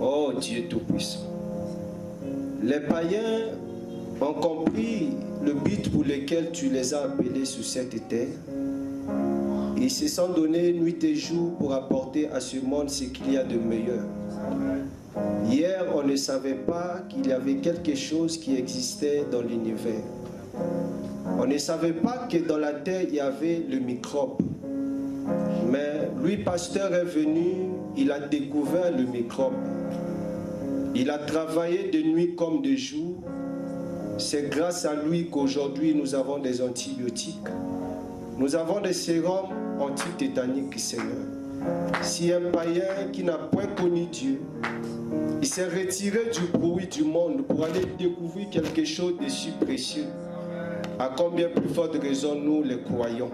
Speaker 5: Oh Dieu Tout-Puissant. Les païens ont compris le but pour lequel tu les as appelés sur cette terre. Ils se sont donné nuit et jour pour apporter à ce monde ce qu'il y a de meilleur. Hier, on ne savait pas qu'il y avait quelque chose qui existait dans l'univers. On ne savait pas que dans la terre, il y avait le microbe. Mais lui, pasteur, est venu, il a découvert le microbe. Il a travaillé de nuit comme de jour. C'est grâce à lui qu'aujourd'hui, nous avons des antibiotiques. Nous avons des sérums antitétaniques, Seigneur. Si un païen qui n'a point connu Dieu, il s'est retiré du bruit du monde pour aller découvrir quelque chose de si précieux, à combien plus forte raison nous les croyons.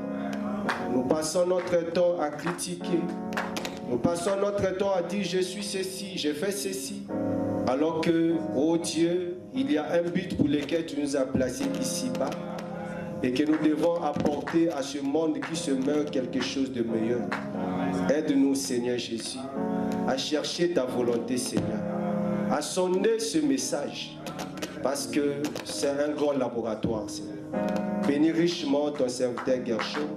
Speaker 5: Nous passons notre temps à critiquer. Nous passons notre temps à dire je suis ceci, je fais ceci. Alors que, oh Dieu, il y a un but pour lequel tu nous as placés ici-bas et que nous devons apporter à ce monde qui se meurt quelque chose de meilleur. Aide-nous, Seigneur Jésus, à chercher ta volonté, Seigneur, à sonder ce message, parce que c'est un grand laboratoire, Seigneur. Bénis richement ton serviteur Gershon,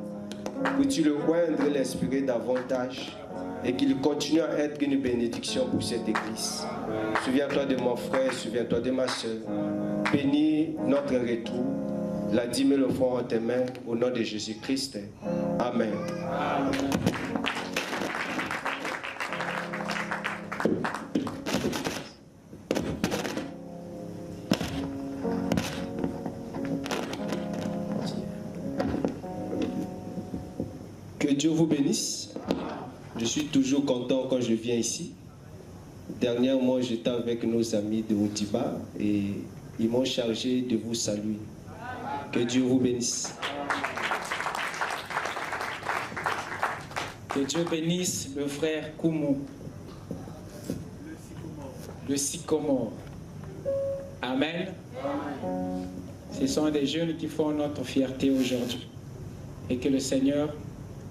Speaker 5: que tu le oindres et l'inspirer davantage, et qu'il continue à être une bénédiction pour cette église. Souviens-toi de mon frère, souviens-toi de ma soeur. Bénis notre retour. La dîme et l'offrande en tes mains, au nom de Jésus-Christ. Amen. Amen. Que Dieu vous bénisse. Je suis toujours content quand je viens ici. Dernièrement, j'étais avec nos amis de Oudiba et ils m'ont chargé de vous saluer. Que Dieu vous bénisse.
Speaker 2: Que Dieu bénisse le frère Koumou, le sycomore. Amen. Ce sont des jeunes qui font notre fierté aujourd'hui et que le Seigneur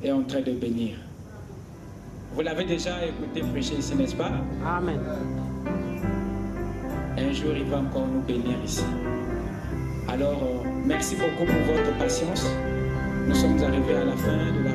Speaker 2: est en train de bénir. Vous l'avez déjà écouté prêcher ici, n'est-ce pas?
Speaker 4: Amen.
Speaker 2: Un jour, il va encore nous bénir ici. Alors, merci beaucoup pour votre patience. Nous sommes arrivés à la fin de la